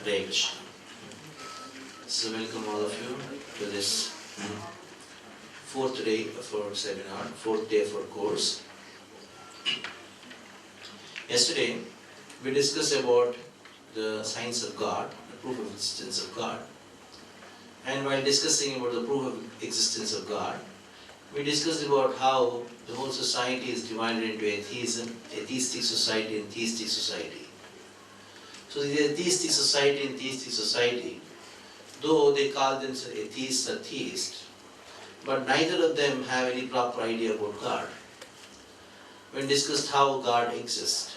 Hare Krishna. So welcome all of you to this fourth day of our seminar, fourth day of our course. Yesterday we discussed about the science of God, the proof of existence of God. And while discussing about the proof of existence of God, we discussed about how the whole society is divided into atheism, atheistic society and theistic society. So the atheistic society and theistic society, though they call themselves atheists or theists, but neither of them have any proper idea about God. When discussed how God exists,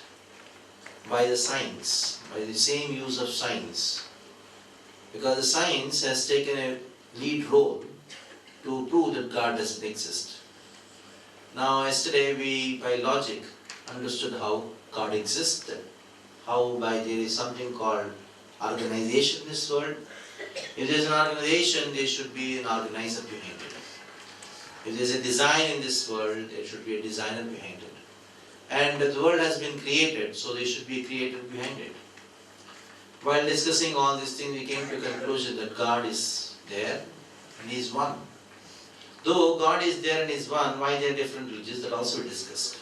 by the science, by the same use of science, because the science has taken a lead role to prove that God doesn't exist. Now yesterday we, by logic, understood how God exists, how by there is something called organization in this world. If there is an organization, there should be an organizer behind it. If there is a design in this world, there should be a designer behind it. And the world has been created, so there should be a creator behind it. While discussing all these things, we came to the conclusion that God is there and He is one. Though God is there and is one, why there are different religions, that also we discussed.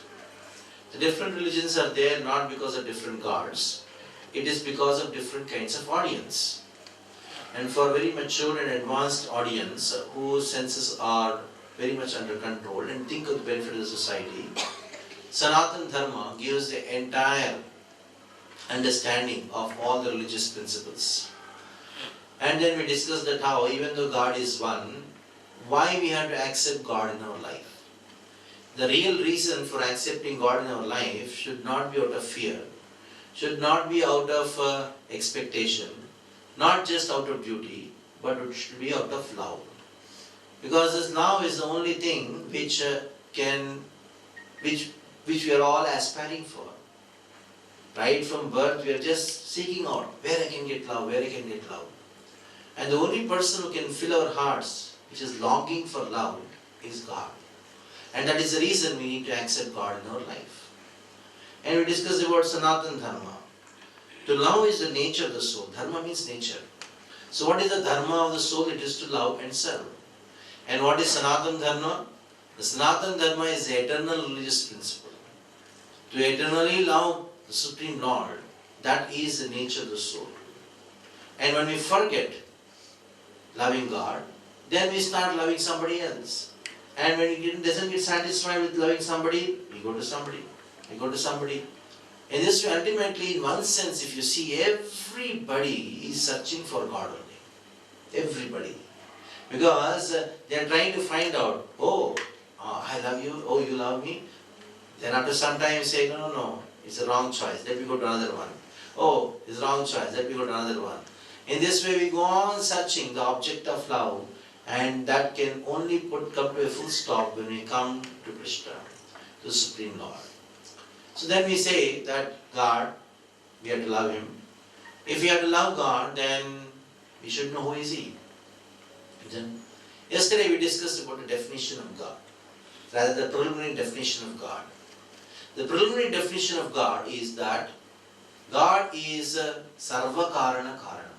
The different religions are there not because of different gods, it is because of different kinds of audience. And for a very mature and advanced audience whose senses are very much under control and think of the benefit of the society, Sanatana Dharma gives the entire understanding of all the religious principles. And then we discussed that how even though God is one, why we have to accept God in our life. The real reason for accepting God in our life should not be out of fear, should not be out of expectation, not just out of duty, but it should be out of love. Because this love is the only thing which we are all aspiring for. Right from birth we are just seeking out where I can get love, where I can get love. And the only person who can fill our hearts, which is longing for love, is God. And that is the reason we need to accept God in our life. And we discussed about Sanatana Dharma. To love is the nature of the soul. Dharma means nature. So what is the dharma of the soul? It is to love and serve. And what is Sanatana Dharma? The Sanatana Dharma is the eternal religious principle. To eternally love the Supreme Lord, that is the nature of the soul. And when we forget loving God, then we start loving somebody else. And when we doesn't get satisfied with loving somebody, we go to somebody. We go to somebody. In this way, ultimately, in one sense, if you see, everybody is searching for God only. Everybody. Because they are trying to find out, I love you, oh, you love me. Then after some time you say, no, it's a wrong choice. Let me go to another one. Oh, it's a wrong choice. Let me go to another one. In this way, we go on searching the object of love. And that can only come to a full stop when we come to Krishna, to the Supreme Lord. So then we say that God, we have to love Him. If we have to love God, then we should know who is He. Yesterday we discussed about the definition of God, rather the preliminary definition of God. The preliminary definition of God is that God is Sarva Karana Karanam.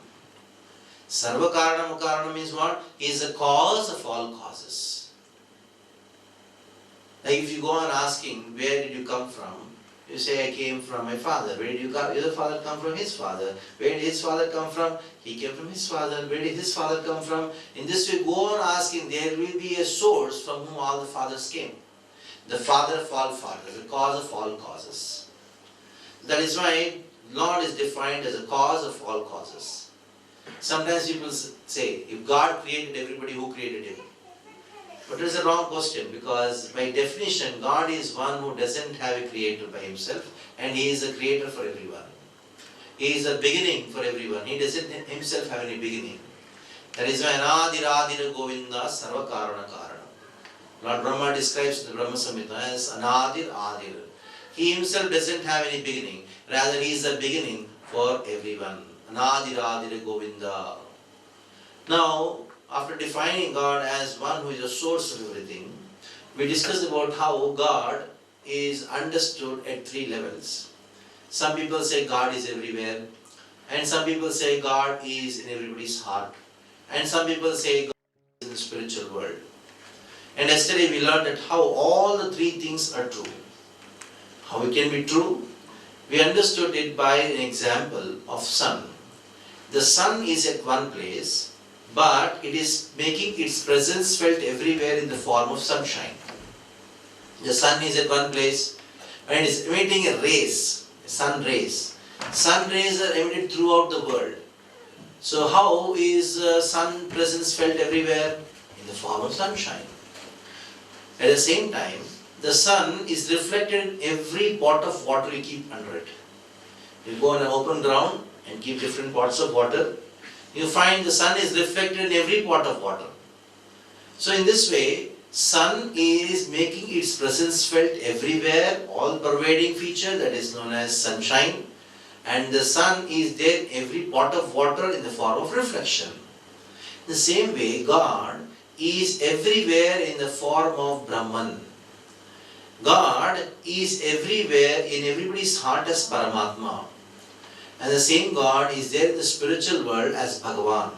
Sarva Karanam Karanam means what? He is the cause of all causes. Like if you go on asking, where did you come from? You say, I came from my father. Where did you come? Your father come from his father. Where did his father come from? He came from his father. Where did his father come from? In this way, go on asking, there will be a source from whom all the fathers came. The father of all fathers, the cause of all causes. That is why Lord is defined as a cause of all causes. Sometimes people say, if God created everybody, who created Him? But it is a wrong question, because by definition, God is one who doesn't have a creator by Himself, and He is a creator for everyone. He is a beginning for everyone. He doesn't Himself have any beginning. That is why Anadir Govinda Sarva Karana Karana. Lord Brahma describes the Brahma Samhita as Anadir Adir. He Himself doesn't have any beginning. Rather, He is the beginning for everyone. Anadir Govinda. Now, after defining God as one who is the source of everything, we discussed about how God is understood at three levels. Some people say God is everywhere. And some people say God is in everybody's heart. And some people say God is in the spiritual world. And yesterday we learned that how all the three things are true. How it can be true? We understood it by an example of sun. The sun is at one place, but it is making its presence felt everywhere in the form of sunshine. The sun is at one place and it is emitting a rays, sun rays. Sun rays are emitted throughout the world. So how is sun presence felt everywhere? In the form of sunshine. At the same time, the sun is reflected in every pot of water you keep under it. You go on an open ground and keep different pots of water, you find the sun is reflected in every pot of water. So in this way, sun is making its presence felt everywhere, all pervading feature that is known as sunshine, and the sun is there in every pot of water in the form of reflection. In the same way, God is everywhere in the form of Brahman. God is everywhere in everybody's heart as Paramatma. And the same God is there in the spiritual world as Bhagavan.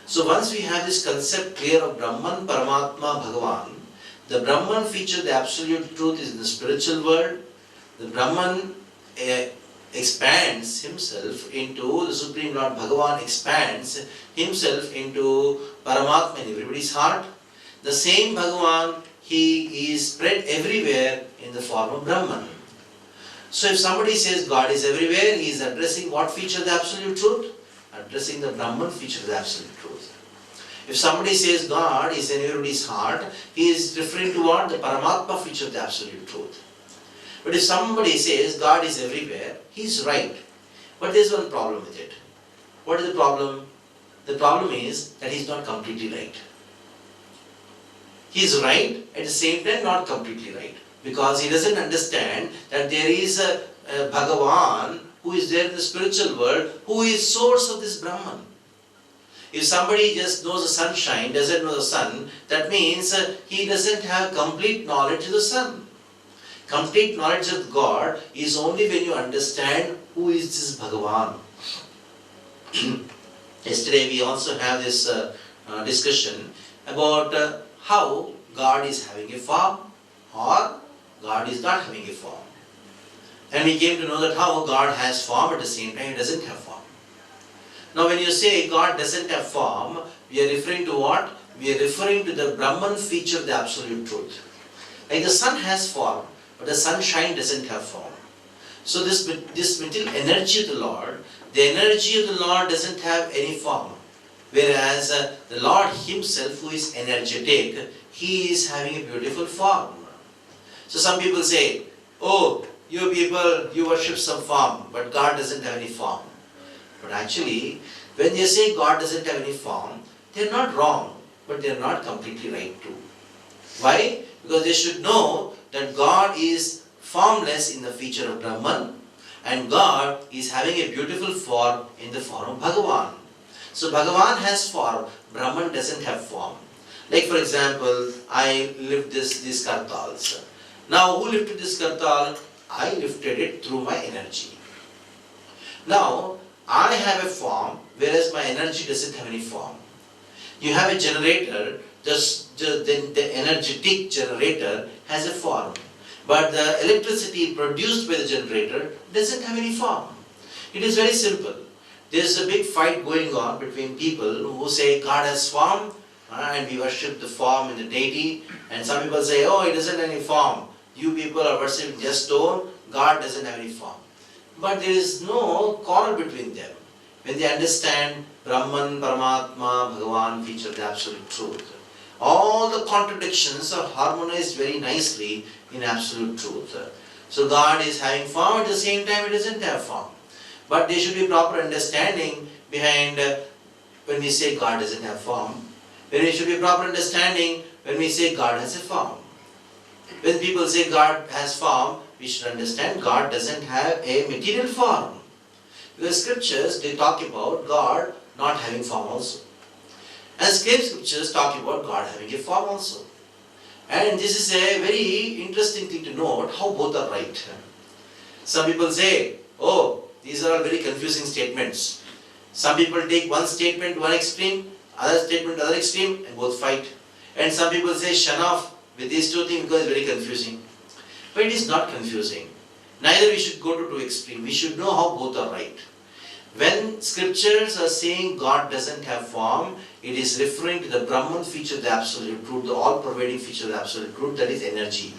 So once we have this concept clear of Brahman, Paramatma, Bhagavan, the Brahman feature, the absolute truth, is in the spiritual world. The Brahman expands himself into the Supreme Lord. Bhagavan expands himself into Paramatma in everybody's heart. The same Bhagavan, he is spread everywhere in the form of Brahman. So if somebody says God is everywhere, he is addressing what feature? The absolute truth? Addressing the Brahman feature, the absolute truth. If somebody says God is in everybody's heart, he is referring to what? The Paramatma feature, the absolute truth. But if somebody says God is everywhere, he is right. But there is one problem with it. What is the problem? The problem is that he is not completely right. He is right, at the same time not completely right. Because he doesn't understand that there is a Bhagavan who is there in the spiritual world, who is source of this Brahman. If somebody just knows the sunshine, doesn't know the sun, that means he doesn't have complete knowledge of the sun. Complete knowledge of God is only when you understand who is this Bhagavan. Yesterday we also have this discussion about how God is having a form or God is not having a form. And we came to know that how God has form, at the same time He doesn't have form. Now when you say God doesn't have form, we are referring to what? We are referring to the Brahman feature of the absolute truth. Like the sun has form, but the sunshine doesn't have form. So this material energy of the Lord, the energy of the Lord doesn't have any form. Whereas the Lord Himself, who is energetic, He is having a beautiful form. So some people say, oh, you people, you worship some form, but God doesn't have any form. But actually, when they say God doesn't have any form, they are not wrong, but they are not completely right too. Why? Because they should know that God is formless in the feature of Brahman, and God is having a beautiful form in the form of Bhagavan. So Bhagavan has form, Brahman doesn't have form. Like for example, I lift these kartals. Now who lifted this kartal? I lifted it through my energy. Now I have a form, whereas my energy doesn't have any form. You have a generator, the energetic generator has a form. But the electricity produced by the generator doesn't have any form. It is very simple. There is a big fight going on between people who say God has form and we worship the form in the deity. And some people say, oh, it doesn't have any form. You people are worshipping just stone, God doesn't have any form. But there is no quarrel between them. When they understand Brahman, Paramatma, Bhagavan feature the absolute truth, all the contradictions are harmonized very nicely in absolute truth. So God is having form, at the same time it doesn't have form. But there should be proper understanding behind when we say God doesn't have form. There should be proper understanding when we say God has a form. When people say God has form, we should understand God doesn't have a material form. Because scriptures, they talk about God not having form also. And scriptures talk about God having a form also. And this is a very interesting thing to note, how both are right. Some people say, oh, these are all very confusing statements. Some people take one statement to one extreme, other statement to other extreme, and both fight. And some people say shun off with these two things because it's very confusing. But it is not confusing. Neither we should go to two extremes. We should know how both are right. When scriptures are saying God doesn't have form, it is referring to the Brahman feature of the absolute truth, the all-pervading feature of the absolute truth, that is energy.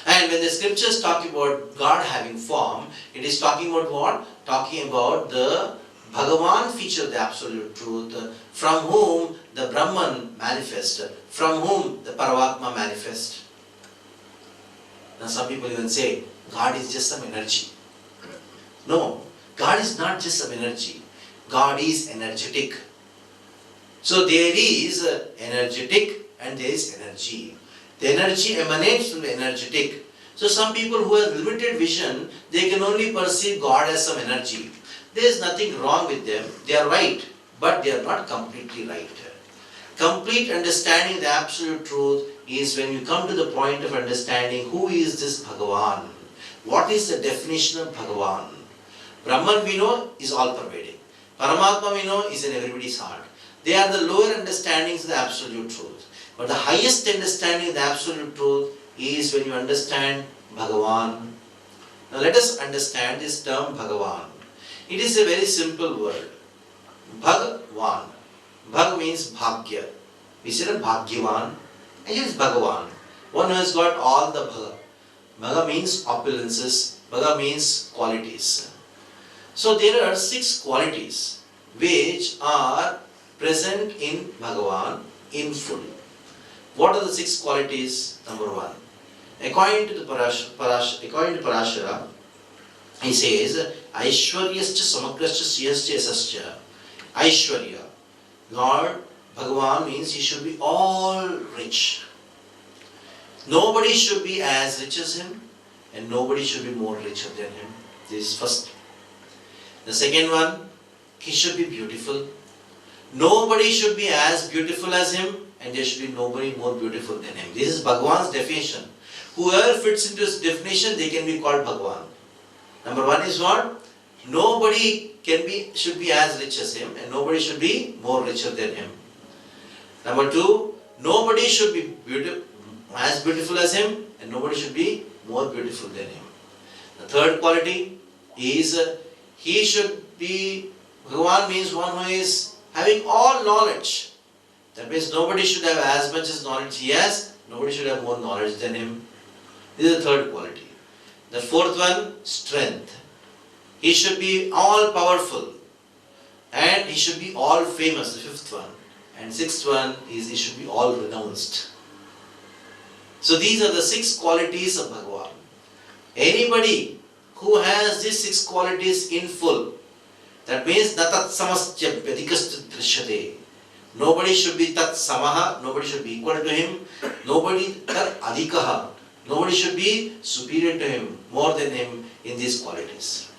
And when the scriptures talk about God having form, it is talking about what? Talking about the Bhagavan feature of the absolute truth, from whom the Brahman manifests, from whom the Paramatma manifests. Now some people even say, God is just some energy. No, God is not just some energy. God is energetic. So there is energetic and there is energy. The energy emanates from the energetic. So some people who have limited vision, they can only perceive God as some energy. There is nothing wrong with them. They are right, but they are not completely right. Complete understanding the absolute truth is when you come to the point of understanding who is this Bhagavan. What is the definition of Bhagavan? Brahman we know is all-pervading. Paramatma we know is in everybody's heart. They are the lower understandings of the absolute truth. But the highest understanding of the absolute truth is when you understand Bhagavan. Now let us understand this term Bhagavan. It is a very simple word. Bhagavan. Bhag means Bhagya. We said a Bhagyavan. And here is Bhagavan. One who has got all the Bhaga. Bhaga means opulences. Bhaga means qualities. So there are 6 qualities which are present in Bhagavan in full. What are the 6 qualities? Number 1. According to Parashara, he says, Aishwaryascha samagrascha siyascha yasascha. Aishwarya. Lord Bhagavan means he should be all rich. Nobody should be as rich as him, and nobody should be more richer than him. This is first. The second one, he should be beautiful. Nobody should be as beautiful as him, and there should be nobody more beautiful than him. This is Bhagavan's definition. Whoever fits into his definition, they can be called Bhagavan. Number 1 is what? Nobody should be as rich as him, and nobody should be more richer than him. Number 2, nobody should be as beautiful as him, and nobody should be more beautiful than him. The third quality is he should be, Bhagavan means one who is having all knowledge. That means nobody should have as much as knowledge he has, nobody should have more knowledge than him. This is the third quality. The fourth one, strength. He should be all powerful, and he should be all famous, the fifth one. And sixth one is he should be all renounced. So these are the 6 qualities of Bhagavan. Anybody who has these 6 qualities in full, that means natat samasya vyadikastu drishyate. Nobody should be tat samaha, nobody should be equal to him. Nobody tat adhikaha, nobody should be superior to him, more than him in these qualities.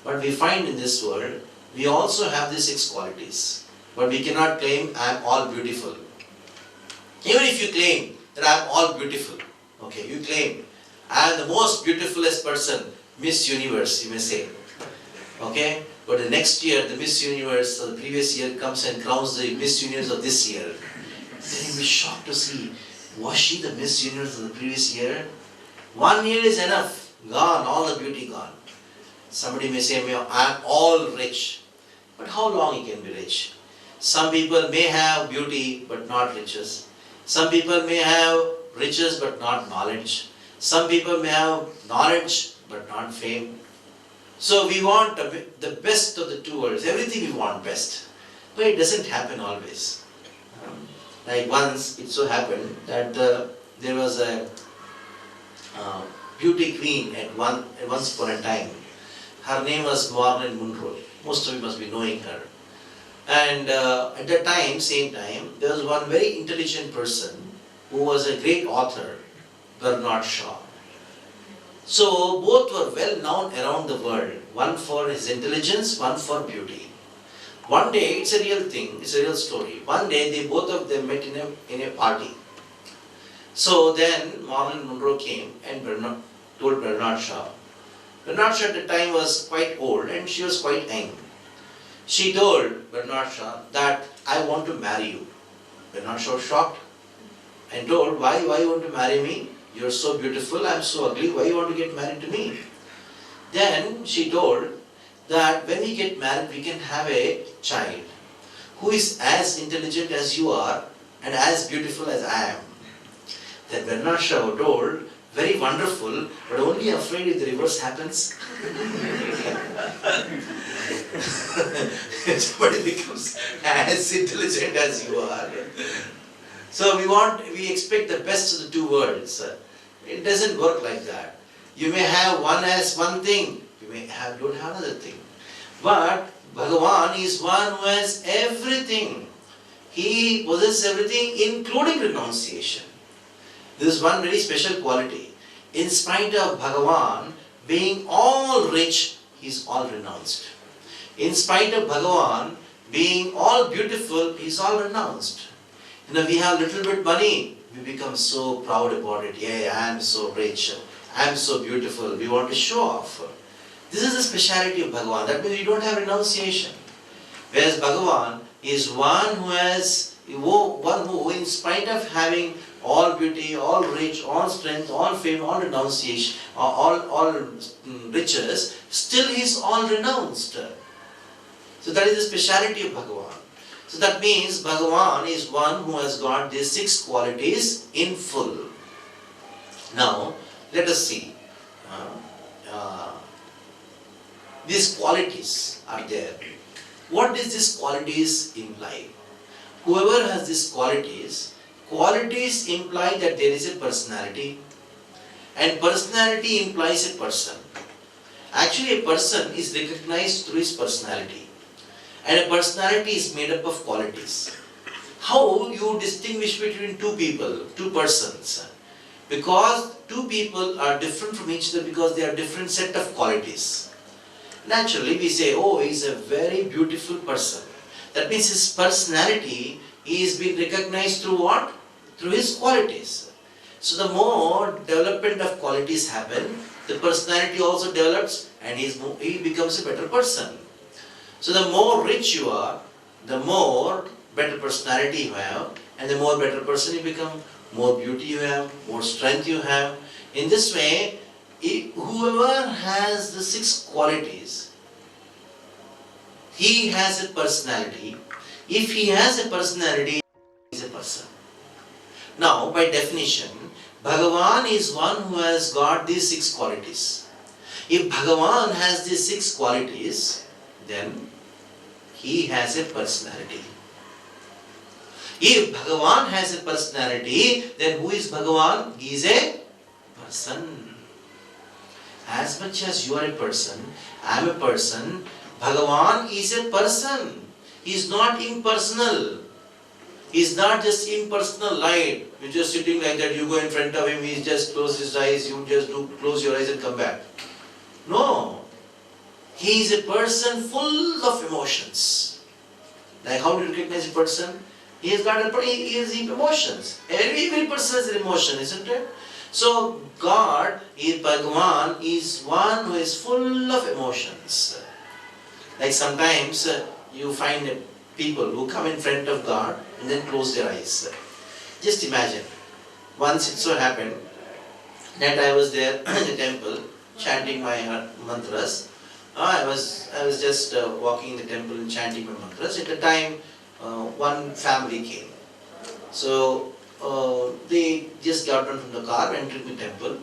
But we find in this world, we also have these 6 qualities. But we cannot claim I am all beautiful. Even if you claim that I am all beautiful, okay, you claim I am the most beautifulest person, Miss Universe, you may say. Okay, but the next year, the Miss Universe of the previous year comes and crowns the Miss Universe of this year. Then you'll be shocked to see, was she the Miss Universe of the previous year? 1 year is enough, gone, all the beauty gone. Somebody may say, I am all rich. But how long he can be rich? Some people may have beauty but not riches. Some people may have riches but not knowledge. Some people may have knowledge but not fame. So we want the best of the two worlds. Everything we want best. But it doesn't happen always. Like once it so happened that there was a beauty queen at once upon a time. Her name was Gwarnan Munro. Most of you must be knowing her. And at that time, same time, there was one very intelligent person who was a great author, Bernard Shaw. So both were well known around the world, one for his intelligence, one for beauty. One day, it's a real thing, it's a real story. One day, both of them met in a party. So then Marilyn Monroe came and told Bernard Shaw, Bernard Shaw at the time was quite old and she was quite young. She told Bernard Shaw that I want to marry you. Bernard Shaw was shocked and told, why you want to marry me? You're so beautiful, I'm so ugly, why you want to get married to me? Then she told that when we get married, we can have a child who is as intelligent as you are and as beautiful as I am. Then Bernard Shaw told, very wonderful, but only afraid if the reverse happens. Somebody becomes as intelligent as you are. So we expect the best of the two worlds. It doesn't work like that. You may have one as one thing, you may don't have another thing. But Bhagavan is one who has everything. He possesses everything, including renunciation. This is one very special quality. In spite of Bhagavan being all rich, he is all renounced. In spite of Bhagavan being all beautiful, he is all renounced. We have little bit money, we become so proud about it. Yeah, I am so rich, I am so beautiful, we want to show off. This is the speciality of Bhagavan. That means we don't have renunciation. Whereas Bhagavan is one who in spite of having all beauty, all rich, all strength, all fame, all renunciation, all riches, still he is all renounced. So that is the speciality of Bhagavan. So that means Bhagavan is one who has got these 6 qualities in full. Now, let us see. These qualities are there. What does these qualities imply? Whoever has these qualities imply that there is a personality, and personality implies a person. Actually, a person is recognized through his personality, and a personality is made up of qualities. How you distinguish between two people, two persons? Because two people are different from each other because they are different set of qualities. Naturally, we say, oh, he is a very beautiful person. That means his personality is being recognized through what? Through his qualities. So the more development of qualities happen, the personality also develops and he becomes a better person. So the more rich you are, the more better personality you have, and the more better person you become, more beauty you have, more strength you have. In this way, whoever has the 6 qualities, he has a personality. If he has a personality, he is a person. Now, by definition, Bhagavan is one who has got these 6 qualities. If Bhagavan has these 6 qualities, then he has a personality. If Bhagavan has a personality, then who is Bhagavan? He is a person. As much as you are a person, I am a person, Bhagavan is a person. He is not impersonal. He is not just impersonal light. You are just sitting like that, you go in front of him, he just closes his eyes, you just close your eyes and come back. No. He is a person full of emotions. Like how do you recognize a person? He has emotions. Every person has an emotion, isn't it? So God, Bhagavan, is one who is full of emotions. Like sometimes you find people who come in front of God and then close their eyes. Just imagine. Once it so happened that I was there in the temple chanting my mantras. I was just walking in the temple and chanting my mantras. At the time, one family came. So they just got down from the car, entered the temple.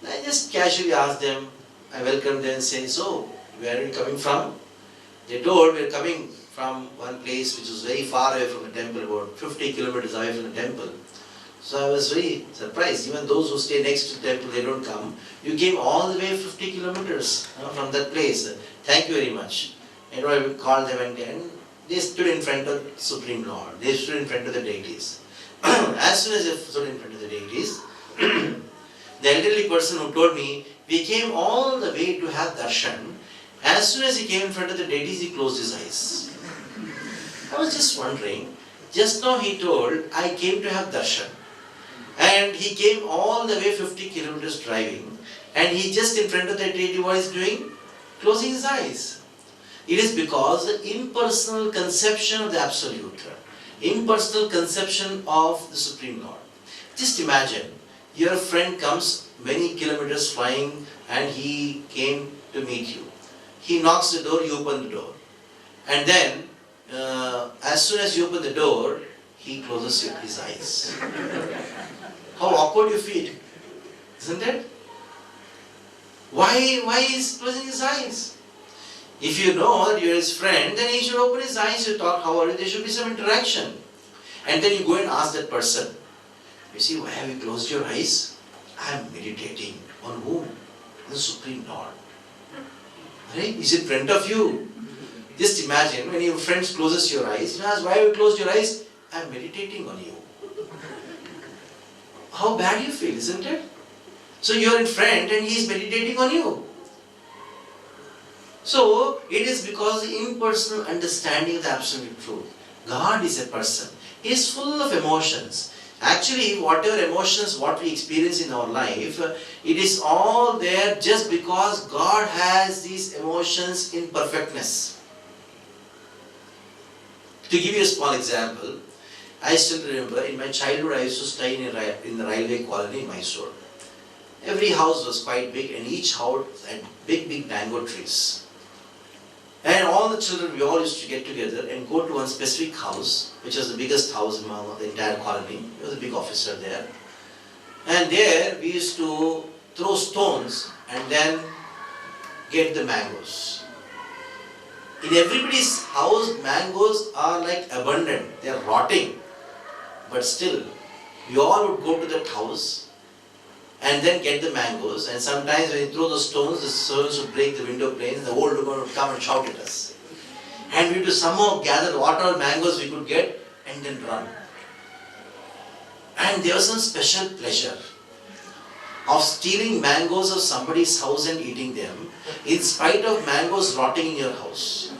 I just casually asked them, I welcomed them and said, so, where are you coming from? They told, we are coming from one place which was very far away from the temple, about 50 kilometers away from the temple. So I was very surprised. Even those who stay next to the temple, they don't come. You came all the way 50 kilometers from that place. Thank you very much. And I called them and they stood in front of Supreme Lord. They stood in front of the deities. As soon as they stood in front of the deities, the elderly person who told me, we came all the way to have darshan. As soon as he came in front of the deities, he closed his eyes. I was just wondering, just now he told, I came to have darshan. And he came all the way 50 kilometers driving. and he just in front of that deity, what is doing? Closing his eyes. It is because the impersonal conception of the Absolute, impersonal conception of the Supreme Lord. Just imagine, your friend comes many kilometers flying and he came to meet you. He knocks the door, you open the door. And then, as soon as you open the door, he closes his eyes. How awkward you feel, isn't it? Why is closing his eyes? If you know that you are his friend, then he should open his eyes, you talk, how are you? There should be some interaction. And then you go and ask that person, you see, why have you closed your eyes? I am meditating. On whom? The Supreme Lord. Right? He's in front of you. Just imagine when your friend closes your eyes, you ask, why have you closed your eyes? I am meditating on you. How bad you feel, isn't it? So you are in front and he is meditating on you. So it is because the impersonal understanding of the absolute truth. God is a person. He is full of emotions. Actually, whatever emotions, what we experience in our life, it is all there just because God has these emotions in perfectness. To give you a small example, I still remember in my childhood I used to stay in the railway colony in Mysore. Every house was quite big and each house had big mango trees. And all the children, we all used to get together and go to one specific house, which was the biggest house in the entire colony. There was a big officer there. And there we used to throw stones and then get the mangoes. In everybody's house, mangoes are like abundant. They are rotting. But still, we all would go to that house and then get the mangoes, and sometimes when you throw the stones, the servants would break the window panes and the old woman would come and shout at us. And we would somehow gather whatever mangoes we could get and then run. And there was some special pleasure of stealing mangoes of somebody's house and eating them, in spite of mangoes rotting in your house.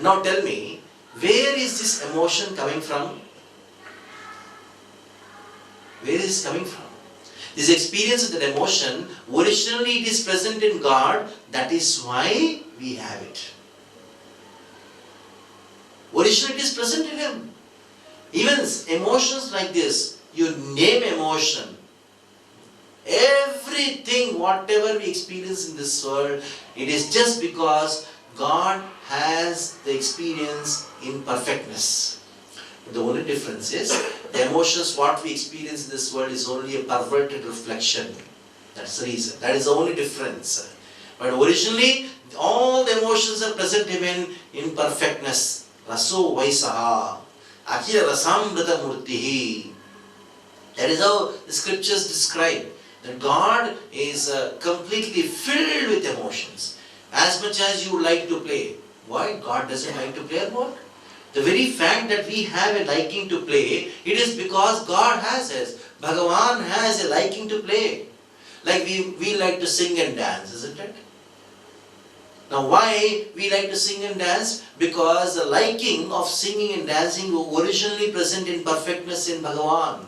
Now tell me, where is this emotion coming from? Where is it coming from? This experience of that emotion, originally it is present in God, that is why we have it. Originally it is present in Him. Even emotions like this, you name emotion. Everything, whatever we experience in this world, it is just because God has the experience in perfectness. The only difference is, the emotions what we experience in this world is only a perverted reflection. That's the reason. That is the only difference. But originally, all the emotions are present in perfectness. Raso Vaisaha. Akhila Rasamrita Murtihi. That is how the scriptures describe. That God is completely filled with emotions. As much as you like to play. Why? God doesn't like to play or what? The very fact that we have a liking to play, it is because God has us. Bhagavan has a liking to play. Like we like to sing and dance, isn't it? Now why we like to sing and dance? Because the liking of singing and dancing was originally present in perfectness in Bhagavan.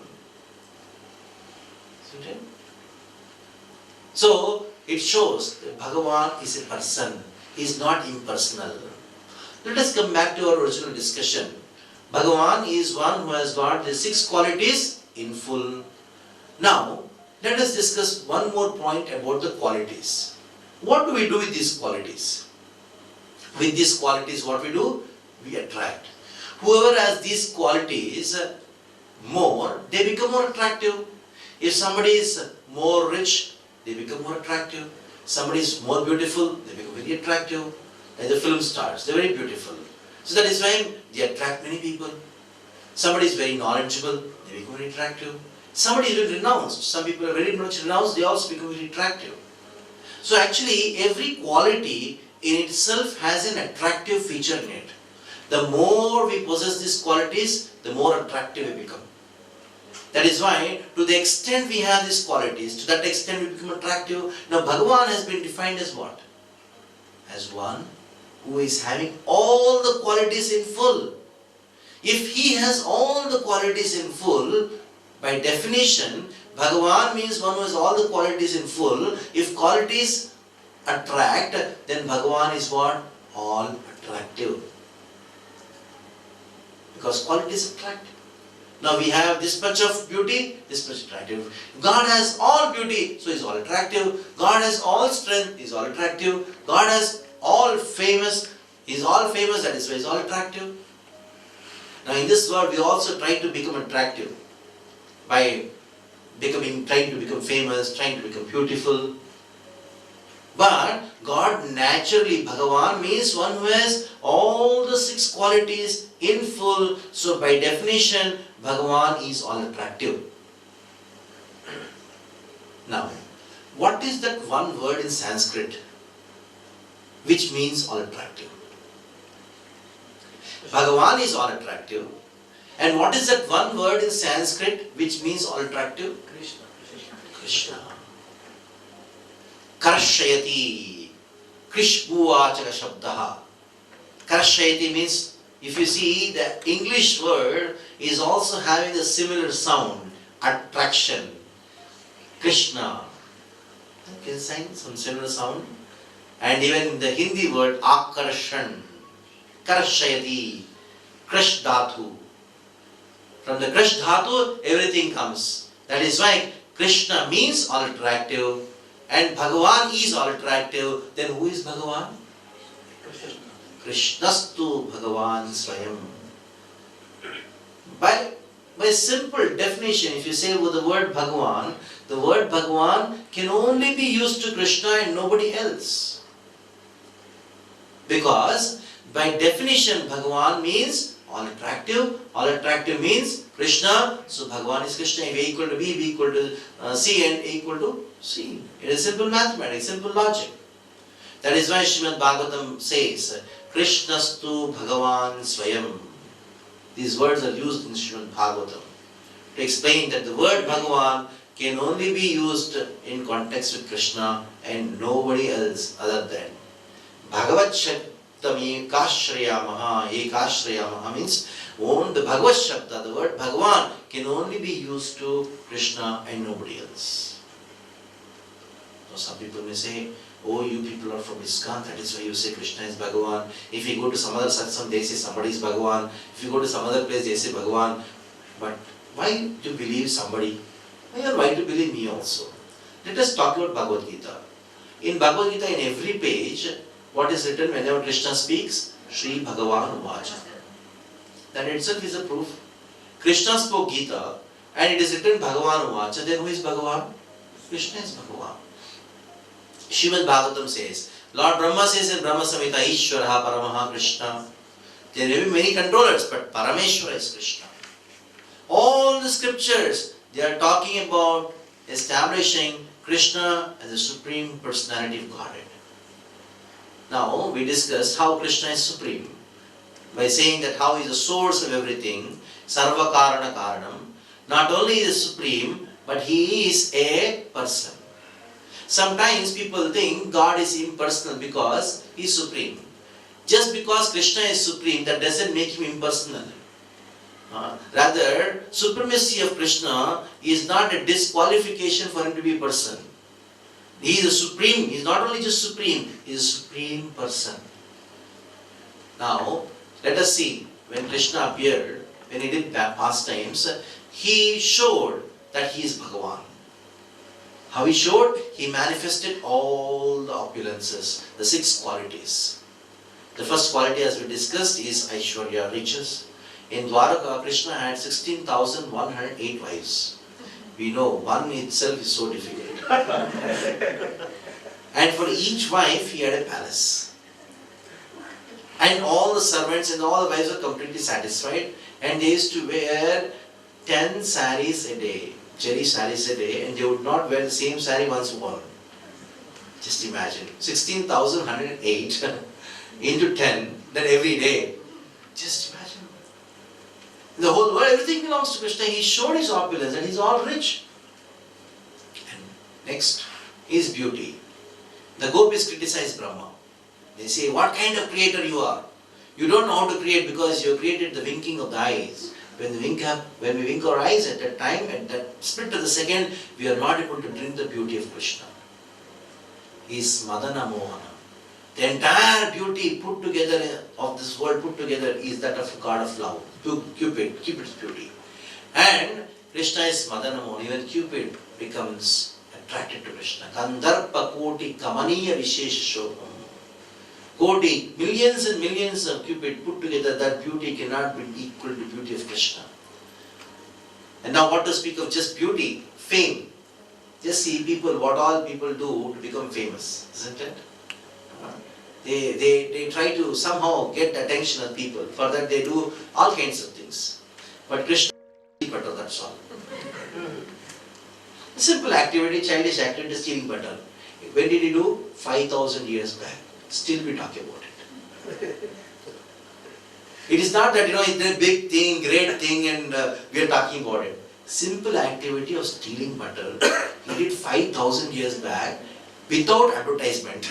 Isn't it? So it shows that Bhagavan is a person. He is not impersonal. Let us come back to our original discussion. Bhagavan is one who has got the 6 qualities in full. Now, let us discuss one more point about the qualities. What do we do with these qualities? With these qualities, what we do? We attract. Whoever has these qualities more, they become more attractive. If somebody is more rich, they become more attractive. Somebody is more beautiful, they become very attractive. Like the film stars, they are very beautiful. So that is why they attract many people. Somebody is very knowledgeable, they become very attractive. Somebody is very renounced. Some people are very much renounced, they also become very attractive. So actually, every quality in itself has an attractive feature in it. The more we possess these qualities, the more attractive we become. That is why, to the extent we have these qualities, to that extent we become attractive. Now Bhagavan has been defined as what? As one who is having all the qualities in full. If he has all the qualities in full, By definition, Bhagavan means one who has all the qualities in full. If qualities attract, then Bhagavan is what? All attractive. Because qualities attract. Now we have this much of beauty, this much attractive. God has all beauty, so He is all attractive. God has all strength, He is all attractive. God has all famous, He is all famous, that is why He is all attractive. Now in this world we also try to become attractive by trying to become famous, trying to become beautiful. But God naturally, Bhagavan means one who has all the 6 qualities in full. So by definition, Bhagavan is all attractive. Now, what is that one word in Sanskrit which means all attractive? Bhagavan is all attractive. And what is that one word in Sanskrit which means all attractive? Krishna. Krishna. Karshayati. Krishbuvachaka shabdaha. Karshayati means, if you see, the English word is also having a similar sound. Attraction. Krishna. Can you sign some similar sound? And even the Hindi word akarshan. Karshayati. Krish dhatu. From the Krish dhatu, everything comes. That is why Krishna means all attractive and Bhagavan is all attractive. Then who is Bhagavan? Krishnastu Bhagavan Swayam. By simple definition, if you say with the word Bhagavan can only be used to Krishna and nobody else. Because by definition, Bhagavan means all attractive. All attractive means Krishna. So Bhagavan is Krishna. If A equal to B, B equal to C and A equal to C. It is simple mathematics, simple logic. That is why Srimad Bhagavatam says, Krishnastu Bhagavan Swayam. These words are used in Srimad Bhagavatam to explain that the word Bhagavan can only be used in context with Krishna and nobody else other than Bhagavat Shabdam Ekashrayamaha. Ekashrayamaha means the Bhagavat Shabda, the word Bhagavan can only be used to Krishna and nobody else. So some people may say, oh, you people are from ISKCON, that is why you say Krishna is Bhagavan. If you go to some other satsang, they say somebody is Bhagavan. If you go to some other place, they say Bhagavan. But why do you believe somebody? Why do you believe me also? Let us talk about Bhagavad Gita. In Bhagavad Gita, in every page, what is written whenever Krishna speaks? Shri Bhagavan Uvacha. That itself is a proof. Krishna spoke Gita and it is written Bhagavan Uvacha. Then who is Bhagavan? Krishna is Bhagavan. Srimad Bhagavatam says, Lord Brahma says in Brahma Samhita, Ishwaraha Paramaha Krishna. There may be many controllers, but Parameshwara is Krishna. All the scriptures, they are talking about establishing Krishna as the Supreme Personality of Godhead. Now, we discussed how Krishna is supreme by saying that how he is the source of everything, Sarva Karana Karanam. Not only is he supreme, but he is a person. Sometimes people think God is impersonal because he is supreme. Just because Krishna is supreme, that doesn't make him impersonal. Rather, supremacy of Krishna is not a disqualification for him to be a person. He is a supreme, he is not only just supreme, he is a supreme person. Now, let us see, when Krishna appeared, when he did pastimes, he showed that he is Bhagavan. How he showed? He manifested all the opulences, the 6 qualities. The first quality, as we discussed, is Aishwarya, riches. In Dwaraka, Krishna had 16,108 wives. We know one itself is so difficult. And for each wife, he had a palace. And all the servants and all the wives were completely satisfied. And they used to wear 10 saris a day, cherry saris a day, and they would not wear the same sari once worn. Just imagine, 16,108 into 10, then every day. Just imagine. In the whole world, everything belongs to Krishna. He showed his opulence and he's all rich. And next is beauty. The gopis criticize Brahma. They say, what kind of creator you are? You don't know how to create because you have created the winking of the eyes. When we wink our eyes at that time, at that split of the second, we are not able to drink the beauty of Krishna. He is Madana Mohana. The entire beauty put together of this world put together is that of a god of love, Cupid's beauty. And Krishna is Madana Mohana. Even Cupid becomes attracted to Krishna. Kandarpa Koti Kamaniya Vishesha Shobham. Koti, millions and millions of Cupid put together, that beauty cannot be equal to the beauty of Krishna. And now what to speak of just beauty? Fame. Just see people, what all people do to become famous, isn't it? They try to somehow get the attention of people. For that they do all kinds of things. But Krishna is butter, that's all. Simple activity, childish activity, stealing butter. When did he do? 5,000 years back. Still we talk about it. It is not that, it's a big thing, great thing, and we are talking about it. Simple activity of stealing butter, he did 5,000 years back without advertisement,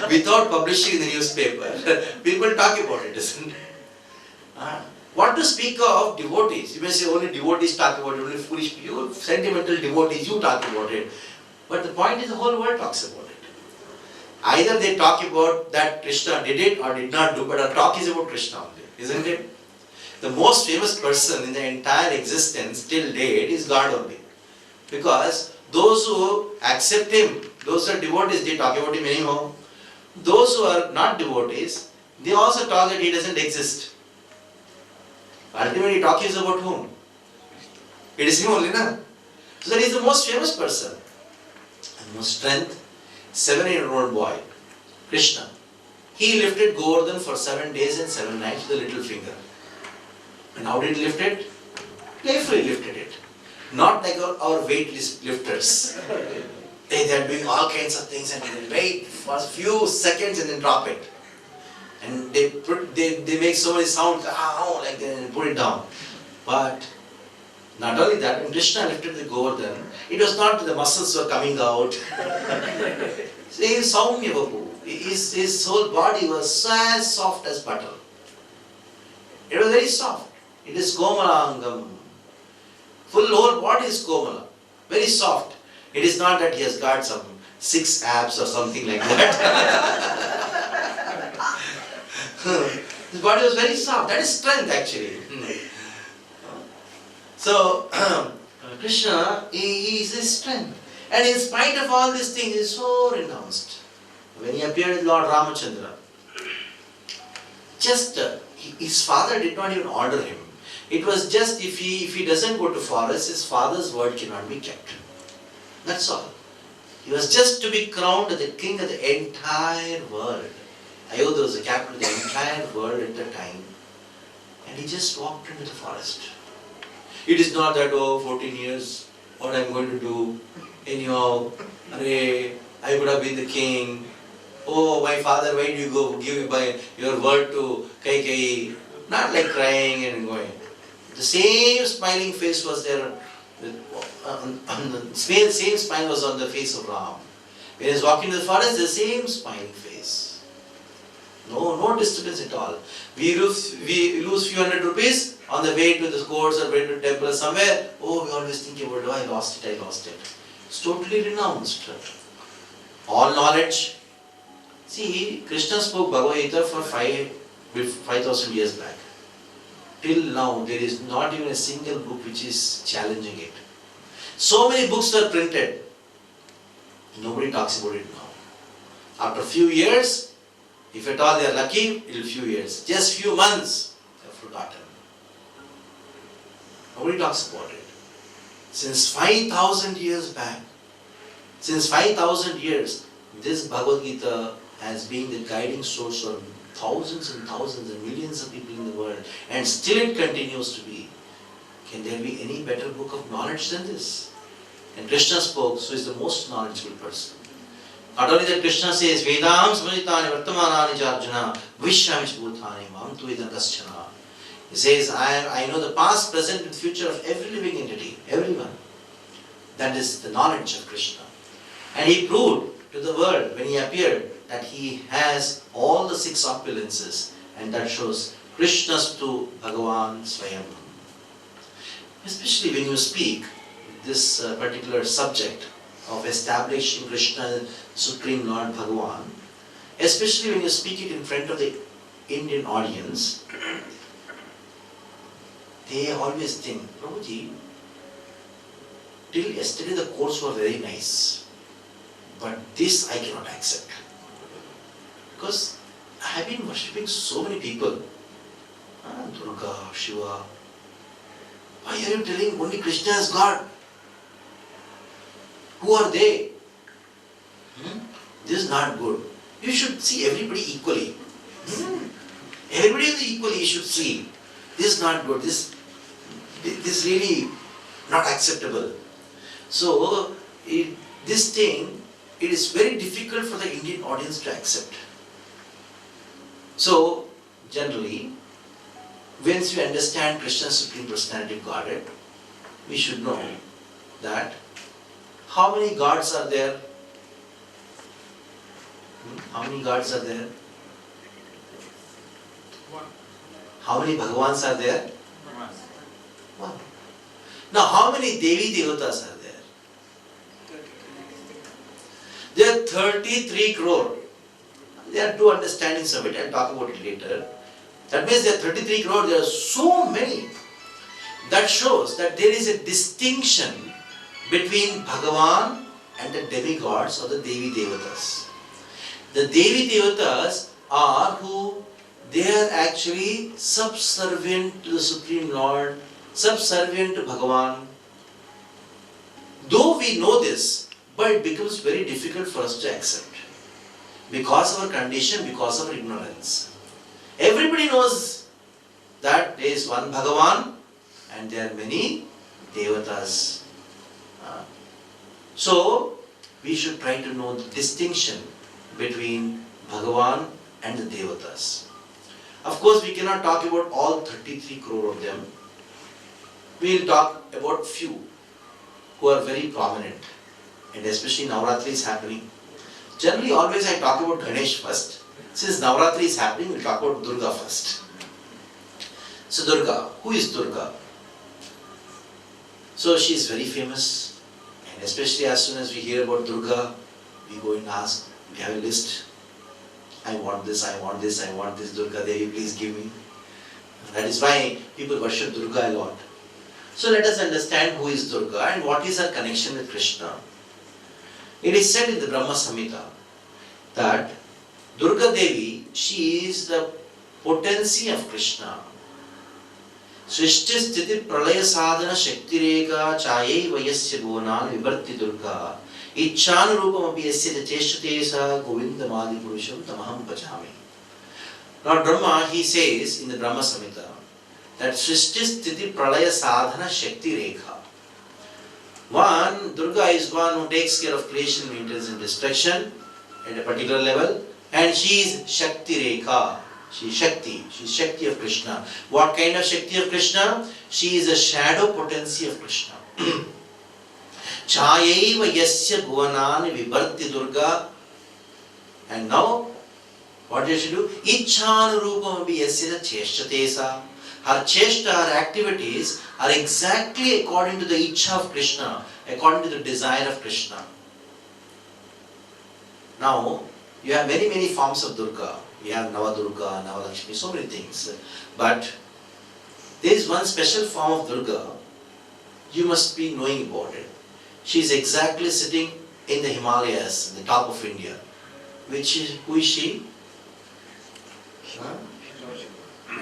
without publishing in the newspaper. People talk about it, isn't it? What to speak of devotees? You may say only devotees talk about it, only foolish people, sentimental devotees, you talk about it. But the point is the whole world talks about it. Either they talk about that Krishna did it or did not do, but our talk is about Krishna only, isn't it? The most famous person in the entire existence till date is God only. Because those who accept him, those who are devotees, they talk about him anyhow. Those who are not devotees, they also talk that he doesn't exist. Ultimately, talk is about whom? It is him only, na? So that is the most famous person. And most strength, 7-year-old boy, Krishna. He lifted Govardhan for 7 days and 7 nights with a little finger. And how did he lift it? Playfully lifted it. Not like our weight lifters. They are doing all kinds of things and they wait for a few seconds and then drop it. And they make so many sounds, like that, and put it down. But not only that, when Krishna lifted the Govardhan, it was not that the muscles were coming out. See, he is Saumya Babu. His whole body was as soft as butter. It was very soft. It is Komalangam. Full whole body is Komala. Very soft. It is not that he has got some 6 abs or something like that. His body was very soft. That is strength actually. So, Krishna, he is his strength. And in spite of all these things, he is so renounced. When he appeared with Lord Ramachandra, just his father did not even order him. It was just if he doesn't go to forest, his father's word cannot be kept. That's all. He was just to be crowned the king of the entire world. Ayodhya was the capital of the entire world at the time. And he just walked into the forest. It is not that, 14 years, what I'm going to do. Anyhow, I could have been the king. Oh, my father, why did you go give your word to Kaikeyi? Not like crying and going. The same smiling face was there. The same smile was on the face of Ram. When he was walking to the forest, the same smiling face. No disturbance at all. We lose few hundred rupees on the way to the courts or way to the temple or somewhere. Oh, we always think about, I lost it. It's totally renounced. All knowledge. See, Krishna spoke Bhagavad Gita for 5,000 years back. Till now, there is not even a single book which is challenging it. So many books were printed. Nobody talks about it now. After a few years, if at all they are lucky, it will be few years. Just few months, they have forgotten. Nobody talks about it. Since 5,000 years back, since 5,000 years, this Bhagavad Gita has been the guiding source for thousands and thousands and millions of people in the world, and still it continues to be. Can there be any better book of knowledge than this? And Krishna spoke, so is the most knowledgeable person. Not only that, Krishna says, Vedam samajitani vartamanani charjana vishyamish bhutani mam tu idandaschana. He says, I know the past, present and future of every living entity, everyone. That is the knowledge of Krishna. And he proved to the world when he appeared that he has all the 6 opulences, and that shows Krishnastu Bhagavan Swayam. Especially when you speak this particular subject of establishing Krishna, Supreme Lord Bhagavan, especially when you speak it in front of the Indian audience, they always think, Prabhuji, till yesterday the courts were very nice, but this I cannot accept. Because I have been worshipping so many people, Durga, Shiva. Why are you telling only Krishna is God? Who are they? This is not good. You should see everybody equally. Everybody equally you should see. This is not good. This really not acceptable. So this thing, it is very difficult for the Indian audience to accept. So generally, once we understand Krishna's Supreme Personality of Godhead, we should know that how many gods are there? How many gods are there? One. How many Bhagavans are there? One. Now how many Devi Devatas are there? There are 33 crore. There are two understandings of it. I'll talk about it later. That means there are 33 crore. There are so many. That shows that there is a distinction between Bhagavan and the demigods or the Devi Devatas. The Devi Devatas are who they are actually subservient to the Supreme Lord, subservient to Bhagavan. Though we know this, but it becomes very difficult for us to accept. Because of our condition, because of our ignorance. Everybody knows that there is one Bhagavan and there are many Devatas. So, we should try to know the distinction between Bhagavan and the Devatas. Of course, we cannot talk about all 33 crore of them. We will talk about few who are very prominent, and especially Navratri is happening. Generally, always I talk about Ganesh first. Since Navratri is happening, we will talk about Durga first. So Durga, who is Durga? So she is very famous, and especially as soon as we hear about Durga, we go and ask, we have a list. I want this, I want this, I want this, Durga Devi, please give me. That is why people worship Durga a lot. So let us understand who is Durga and what is her connection with Krishna. It is said in the Brahma Samhita that Durga Devi, she is the potency of Krishna. Srishti Sthiti Pralaya Sadhana Shakti Reka Chayai Vayasya Bhuvanan Vivarti Durga Ichchanu Rupam Abhyasya Cheshtate Sa Govinda Madi Purusham Tamaham Pachami. Lord Brahma, he says in the Brahma Samhita that Srishti Sthiti Pralaya Sadhana Shakti Reka. One, Durga is one who takes care of creation, maintenance and destruction at a particular level, and she is Shakti Reka. She is Shakti. She is Shakti of Krishna. What kind of Shakti of Krishna? She is a shadow potency of Krishna. Chayaiva yasya bhuvanani vibarti Durga. And now, what does she do? Ichchanurupam yasya cheshtate sa. Her cheshta, her activities are exactly according to the Ichcha of Krishna, according to the desire of Krishna. Now, you have many forms of Durga. We have Navadurga, Navalakshmi, so many things. But there is one special form of Durga, you must be knowing about it. She is exactly sitting in the Himalayas, in the top of India. Who is she?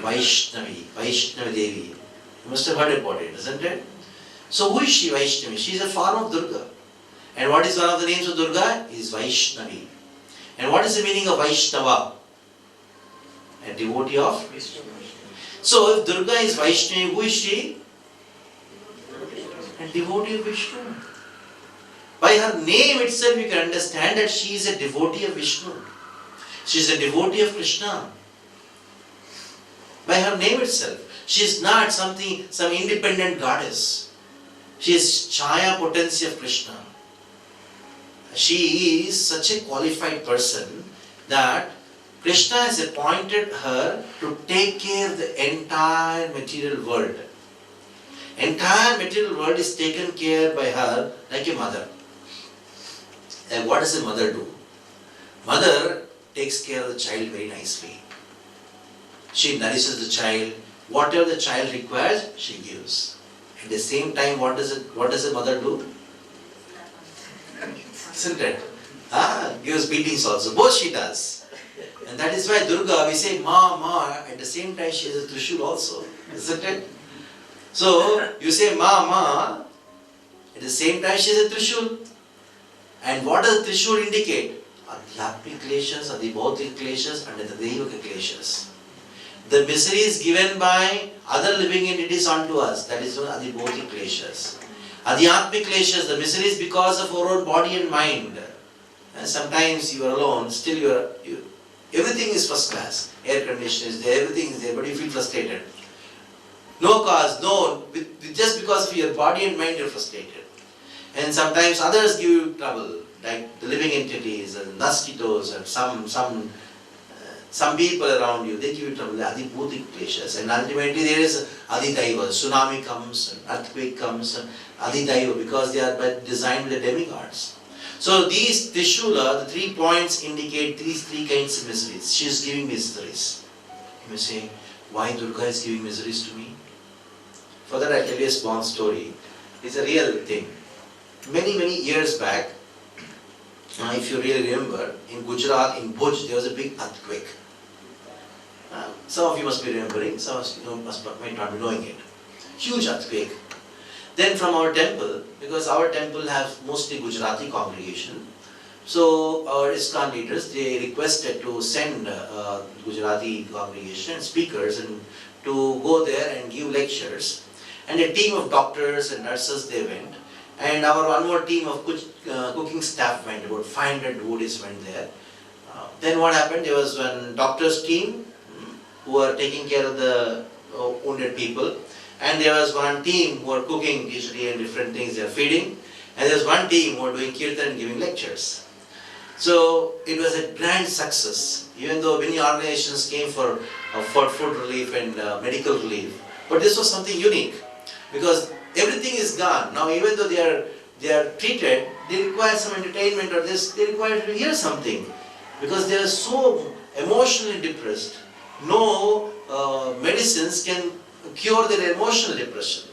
Vaishnavi, Vaishnavi Devi. You must have heard about it, isn't it? So who is she, Vaishnavi? She is a form of Durga. And what is one of the names of Durga? Is Vaishnavi. And what is the meaning of Vaishnava? A devotee of Vishnu. So if Durga is Vaishnavi, who is she? A devotee of Vishnu. By her name itself you can understand that she is a devotee of Vishnu. She is a devotee of Krishna. By her name itself. She is not some independent goddess. She is Chaya potency of Krishna. She is such a qualified person that Krishna has appointed her to take care of the entire material world. Entire material world is taken care by her like a mother. And what does a mother do? Mother takes care of the child very nicely. She nourishes the child. Whatever the child requires, she gives. At the same time, what does a mother do? Isn't it? Gives beatings also. Both she does. And that is why Durga, we say Ma, Ma, at the same time she has a Trishul also. Isn't it? So, you say Ma, Ma, at the same time she has a Trishul. And what does Trishul indicate? Adhyatmik kleshas, adhibhautik kleshas, and the Devaka kleshas. The misery is given by other living entities onto us. That is known as adhibhautik kleshas. Adhyatmik kleshas, the misery is because of our own body and mind. And sometimes you are alone, still everything is first class. Air conditioner is there, everything is there, but you feel frustrated. No cause, just because of your body and mind you are frustrated. And sometimes others give you trouble, like the living entities and mosquitoes and some people around you, they give you trouble, the adhibhautik kleshas. And ultimately there is adhidaiva, tsunami comes, and earthquake comes, and adhidaiva, because they are designed with the demigods. So these Trishula, the 3 points indicate these 3 kinds of miseries. She is giving miseries. You may say, why Durga is giving miseries to me? For that I'll tell you a small story. It's a real thing. Many years back, if you really remember, in Gujarat, in Bhuj, there was a big earthquake. Some of you must be remembering, some of you might not be knowing it. Huge earthquake. Then from our temple, because our temple has mostly Gujarati congregation, so our ISKCON leaders, they requested to send Gujarati congregation speakers and to go there and give lectures. And a team of doctors and nurses, they went. And our one more team of cooking staff went, about 500 devotees went there. Then what happened, there was one doctor's team who were taking care of the wounded people. And there was one team who were cooking usually and different things they are feeding. And there was one team who were doing kirtan and giving lectures. So it was a grand success, even though many organizations came for food relief and medical relief. But this was something unique, because everything is gone. Now even though they are treated, they require some entertainment or this, they require to hear something. Because they are so emotionally depressed. No medicines can cure their emotional depression.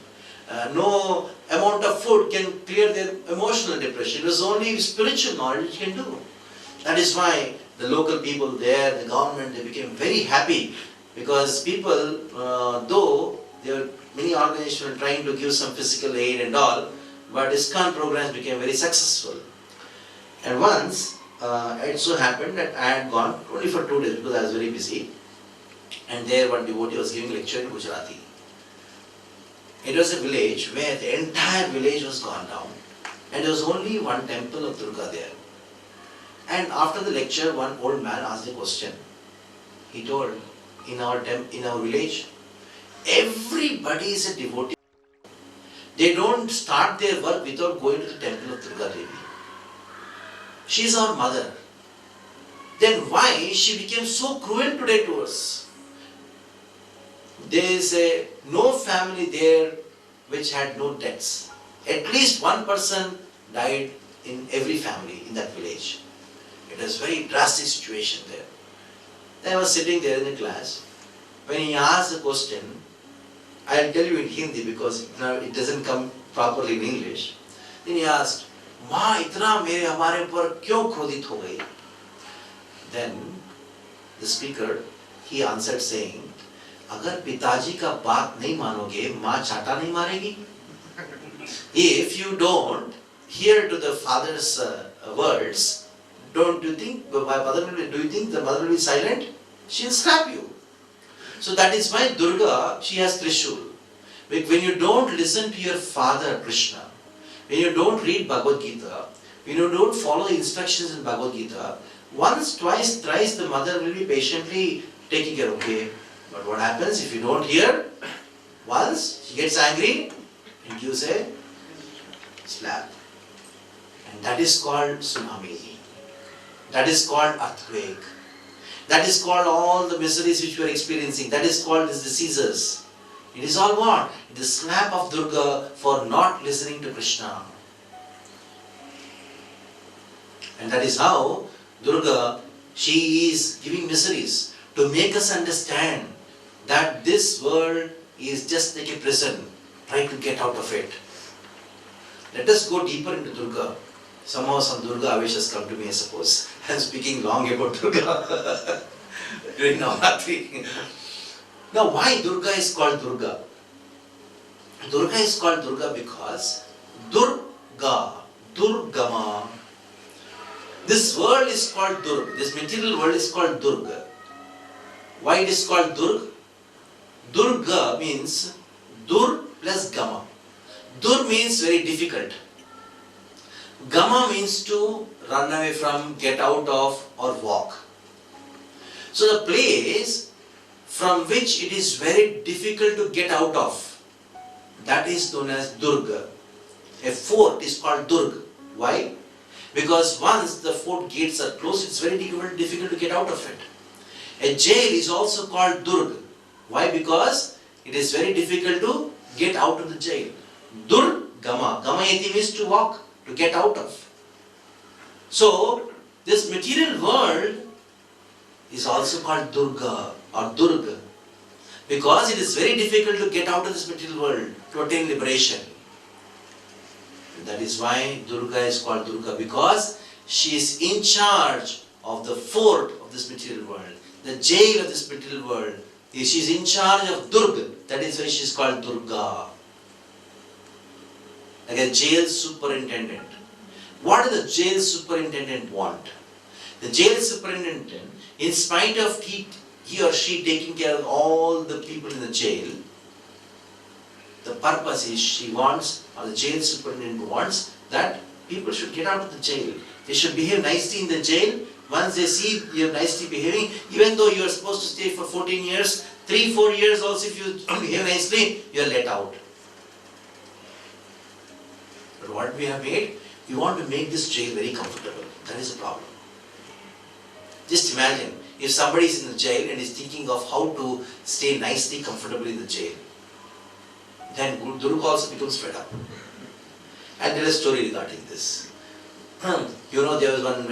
No amount of food can clear their emotional depression. It was only spiritual knowledge can do. That is why the local people there, the government, they became very happy, because people, though there were many organizations trying to give some physical aid and all, but ISKCON programs became very successful. And once, it so happened that I had gone only for 2 days because I was very busy, and there one devotee was giving lecture in Gujarati. It was a village where the entire village was gone down, and there was only one temple of Durga there. And after the lecture, one old man asked a question. He told, in our village, everybody is a devotee. They don't start their work without going to the temple of Durga Devi. She is our mother. Then why she became so cruel today to us? There is no family there which had no debts. At least one person died in every family in that village. It was a very drastic situation there. Then I was sitting there in the class. When he asked the question, I'll tell you in Hindi because now it doesn't come properly in English. Then he asked, "माँ इतना मेरे हमारे ऊपर क्यों क्रोधित हो गई?" Then the speaker, he answered saying, "अगर पिताजी का बात नहीं मानोगे, माँ चाटा नहीं मारेगी?" If you don't hear to the father's words, do you think the mother will be silent? She will slap you. So that is why Durga, she has Trishul. When you don't listen to your father Krishna, when you don't read Bhagavad Gita, when you don't follow the instructions in Bhagavad Gita, once, twice, thrice the mother will be patiently taking care, okay. But what happens if you don't hear? Once she gets angry and gives a slap. And that is called tsunami. That is called earthquake. That is called all the miseries which we are experiencing. That is called these diseases. It is all what? The slap of Durga for not listening to Krishna. And that is how Durga, she is giving miseries to make us understand that this world is just like a prison. Try to get out of it. Let us go deeper into Durga. Somehow some Durga Avesh has come to me, I suppose. I am speaking long about Durga during Navratri. Now why Durga is called Durga? Durga is called Durga because Durga, Durgama. This world is called Durga. This material world is called Durga. Why it is called Durga? Durga means Dur plus Gama. Dur means very difficult. Gama means to run away from, get out of, or walk. So the place from which it is very difficult to get out of, that is known as Durga. A fort is called Durga. Why? Because once the fort gates are closed, it's very difficult to get out of it. A jail is also called Durga. Why? Because it is very difficult to get out of the jail. Durgama. Gamayati means to walk, to get out of. So, this material world is also called Durga or Durga because it is very difficult to get out of this material world to attain liberation. That is why Durga is called Durga, because she is in charge of the fort of this material world, the jail of this material world. She is in charge of Durga. That is why she is called Durga. Like a jail superintendent. What does the jail superintendent want? The jail superintendent, in spite of he or she taking care of all the people in the jail, the purpose is she wants, or the jail superintendent wants, that people should get out of the jail. They should behave nicely in the jail. Once they see you are nicely behaving, even though you are supposed to stay for 14 years, 3-4 years also, if you behave nicely, you are let out. But what we have made, we want to make this jail very comfortable. That is the problem. Just imagine, if somebody is in the jail and is thinking of how to stay nicely, comfortably in the jail, then Durga also becomes fed up. I'll tell a story regarding this. You know, there was one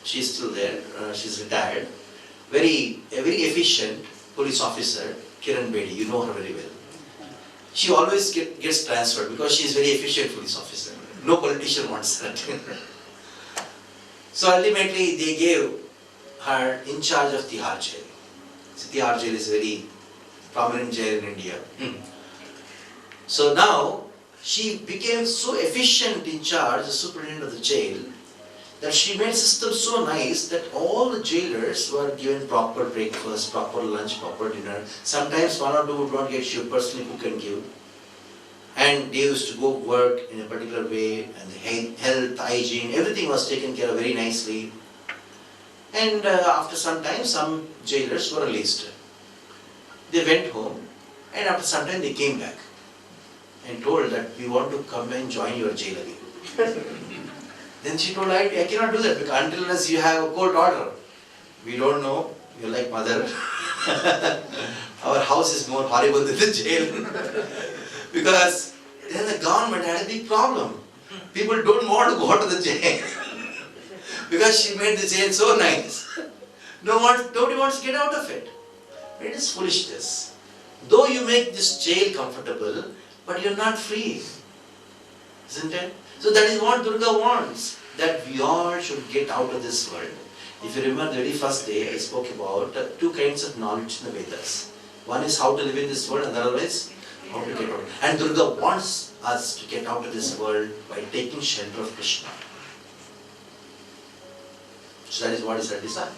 she's still there, she's retired, a very efficient police officer, Kiran Bedi, you know her very well. She always gets transferred because she is very efficient police officer. No politician wants her. So ultimately they gave her in charge of Tihar jail. So Tihar jail is a very prominent jail in India. So now she became so efficient in charge, the superintendent of the jail, that she made system so nice that all the jailers were given proper breakfast, proper lunch, proper dinner. Sometimes one or two would not get, she would personally cook and give. And they used to go work in a particular way, and the health, hygiene, everything was taken care of very nicely. And after some time, some jailers were released. They went home, and after some time they came back and told that we want to come and join your jail again. Then she told, I cannot do that because until unless you have a court order. We don't know, you're like mother. Our house is more horrible than the jail. Because then the government had a big problem. People don't want to go to the jail. Because she made the jail so nice. Nobody wants to get out of it. It is foolishness. Though you make this jail comfortable, but you're not free. Isn't it? So that is what Durga wants, that we all should get out of this world. If you remember the very first day, I spoke about two kinds of knowledge in the Vedas. One is how to live in this world, and the other is how to get out. And Durga wants us to get out of this world by taking shelter of Krishna. So that is what is her desire.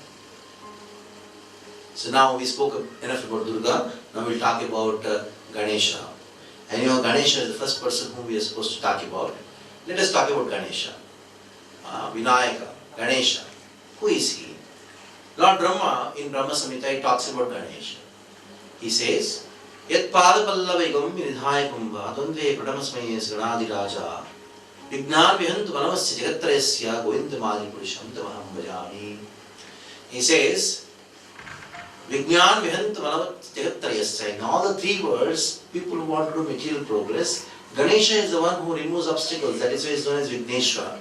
So now we spoke enough about Durga, now we'll talk about Ganesha. And you know, Ganesha is the first person whom we are supposed to talk about. Let us talk about Ganesha. Vinayaka, Ganesha. Who is he? Lord Brahma, in Brahma Samhita, he talks about Ganesha. He says, Yat pada pallavegam vinidhaya kumbha dvandve pradamasmayes ganadi raja vignan vihantu manavasya jagatrayasya govindamadi purusham tamaham bhajami. He says, Vijnān vihant manavat jagatrayasya. In all the three words, people who want to do material progress, Ganesha is the one who removes obstacles. That is why he is known as Vigneshwara.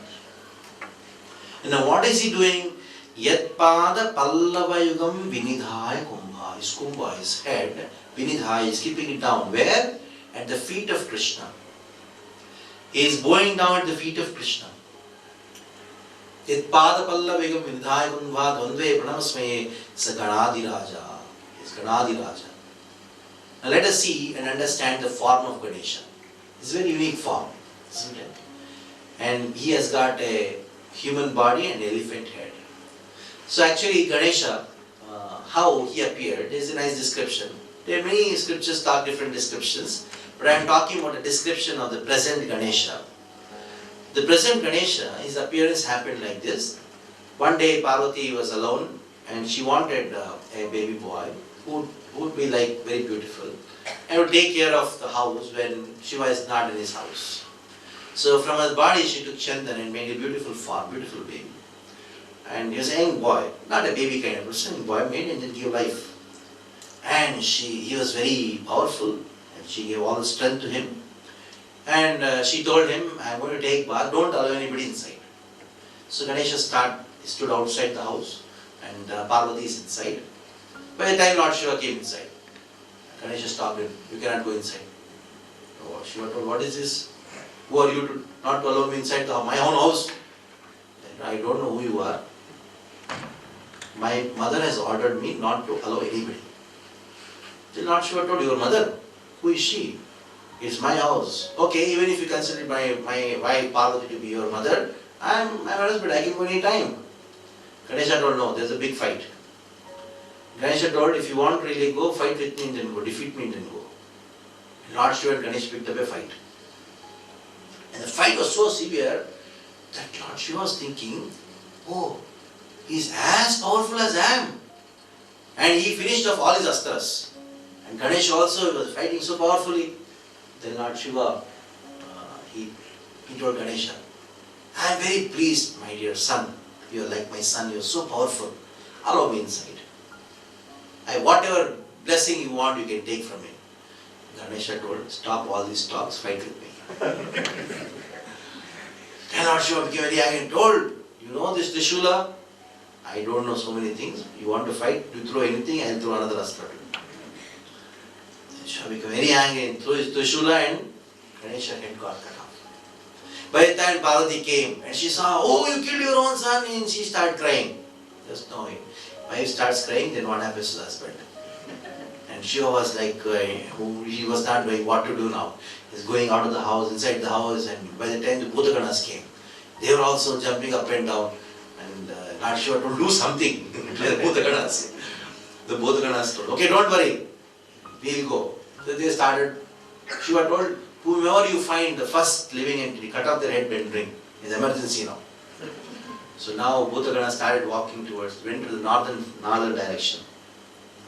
And now what is he doing? Yatpada pallava yugam vinidhaya kumbha. His kumbha, his head, vinidhaya, is keeping it down. Where? At the feet of Krishna. He is bowing down at the feet of Krishna. Yatpada pallava yugam vinidhaya kumbha dvandve pranamasmaye sa ganadi raja. He is ganadi raja. Now let us see and understand the form of Ganesha. It's a very unique form, isn't it? And he has got a human body and elephant head. So actually Ganesha, how he appeared is a nice description. There are many scriptures talk different descriptions, but I am talking about a description of the present Ganesha. The present Ganesha, his appearance happened like this. One day Parvati was alone and she wanted a baby boy who would be like very beautiful and would take care of the house when Shiva is not in his house. So from his body she took Chandan and made a beautiful form, beautiful baby. And he was a young boy, not a baby kind of person, young boy made and then gave life. And he was very powerful and she gave all the strength to him. And she told him, I am going to take bath, don't allow anybody inside. So Ganesha stood outside the house and Parvati is inside. By the time Lord Shiva came inside, Ganesha stopped him, you cannot go inside. Oh, Shiva told, what is this? Who are you to not allow me inside my own house? I don't know who you are. My mother has ordered me not to allow anybody. Then Lord Shiva told, your mother, who is she? It's my house. Okay, even if you consider my wife Parvati to be your mother, I am my husband, I can go any time. Ganesha told, no, there's a big fight. Ganesha told, if you want to really go, fight with me and then go, defeat me and then go. Lord Shiva and Ganesha picked up a fight. And the fight was so severe that Lord Shiva was thinking, oh, he's as powerful as I am. And he finished off all his astras. And Ganesha also was fighting so powerfully. Then Lord Shiva, he told Ganesha, I am very pleased, my dear son. You are like my son, you are so powerful. Allow me inside. Whatever blessing you want, you can take from me. Ganesha told, stop all these talks, fight with me. Then Lord Shiva became very angry and told, you know this Trishula? I don't know so many things. You want to fight? You throw anything, I will throw another astra to you. Then Shiva became very angry and threw his Trishula and Ganesha head got cut off. By the time Parvati came and she saw, oh, you killed your own son, and she started crying. Just knowing. Wife starts crying, then what happens to the husband? And Shiva was like, he was not knowing what to do now. He's going out of the house, inside the house, and by the time the Bhutaganas came, they were also jumping up and down. And Lord Shiva told, do something. The Bhutaganas told, okay, don't worry, we'll go. So they started, Shiva told, whomever you find, the first living entity, cut off their head and drink. It's emergency now. So now Bhutaganas started walking went to the northern direction.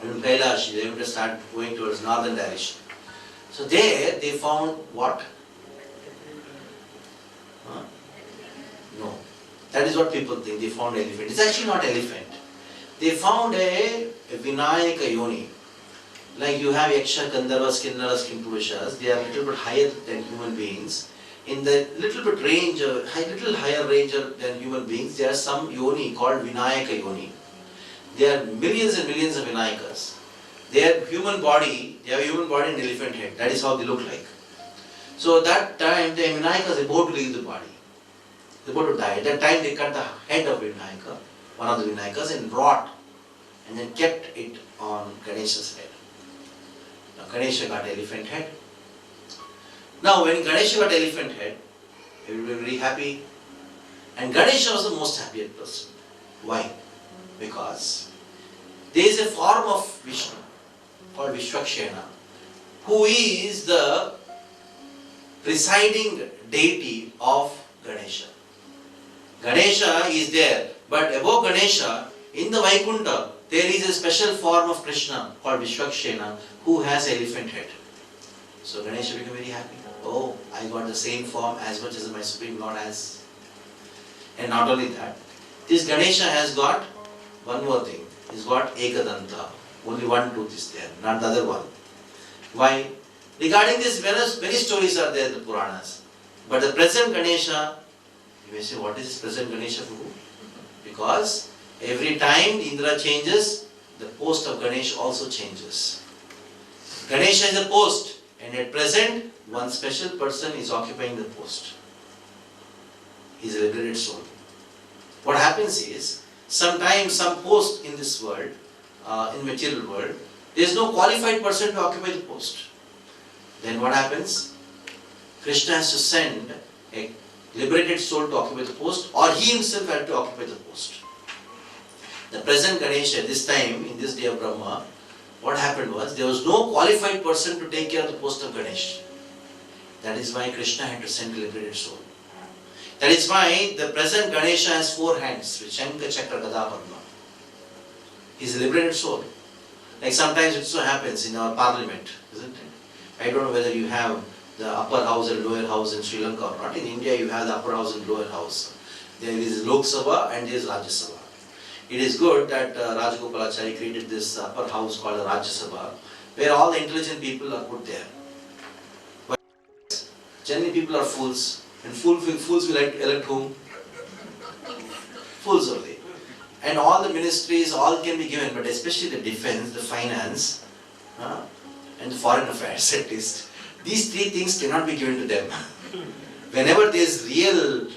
And in Kailash, they went to start going towards northern direction. So there they found what? No. That is what people think. They found elephant. It's actually not elephant. They found a Vinayaka Yoni. Like you have Yaksha, Gandharvas, Kinnaras, Kimpurusas. They are a little bit higher than human beings. In the little bit range, little higher range than human beings, there are some Yoni called Vinayaka Yoni. There are millions and millions of Vinayakas. They have human body and elephant head. That is how they look like. So at that time, the Vinayakas about to leave the body. They about to die. At that time, they cut the head of Vinayaka, one of the Vinayakas, and brought and then kept it on Ganesha's head. Now Ganesha got elephant head. Now when Ganesha got elephant head, everybody was very happy. And Ganesha was the most happiest person. Why? Because there is a form of Vishnu called Vishwakshena, who is the presiding deity of Ganesha. Ganesha is there, but above Ganesha, in the Vaikuntha, there is a special form of Krishna called Vishwakshena, who has elephant head. So Ganesha became very happy. Oh, I got the same form as much as my Supreme Lord has. And not only that, this Ganesha has got one more thing. He's got Ekadanta. Only one tooth is there, not the other one. Why? Regarding this, many stories are there in the Puranas. But the present Ganesha, you may say, what is this present Ganesha, Prabhu? Because every time Indra changes, the post of Ganesh also changes. Ganesha is a post, and at present, one special person is occupying the post. He is a liberated soul. What happens is, sometimes some post in this world, in material world, there is no qualified person to occupy the post. Then what happens? Krishna has to send a liberated soul to occupy the post, or he himself had to occupy the post. The present Ganesha, this time, in this day of Brahma, what happened was, there was no qualified person to take care of the post of Ganesh. That is why Krishna had to send a liberated soul. That is why the present Ganesha has 4 hands, with Shankha, Chakra, Gada, Padma. He is a liberated soul. Like sometimes it so happens in our parliament, isn't it? I don't know whether you have the upper house and lower house in Sri Lanka or not. In India you have the upper house and lower house. There is Lok Sabha and there is Rajya Sabha. It is good that Rajagopalachari created this upper house called the Rajya Sabha, where all the intelligent people are put there. But generally people are fools, and fools will elect whom? Fools only. And all the ministries, all can be given, but especially the defense, the finance, and the foreign affairs at least. These 3 things cannot be given to them. Whenever there is real,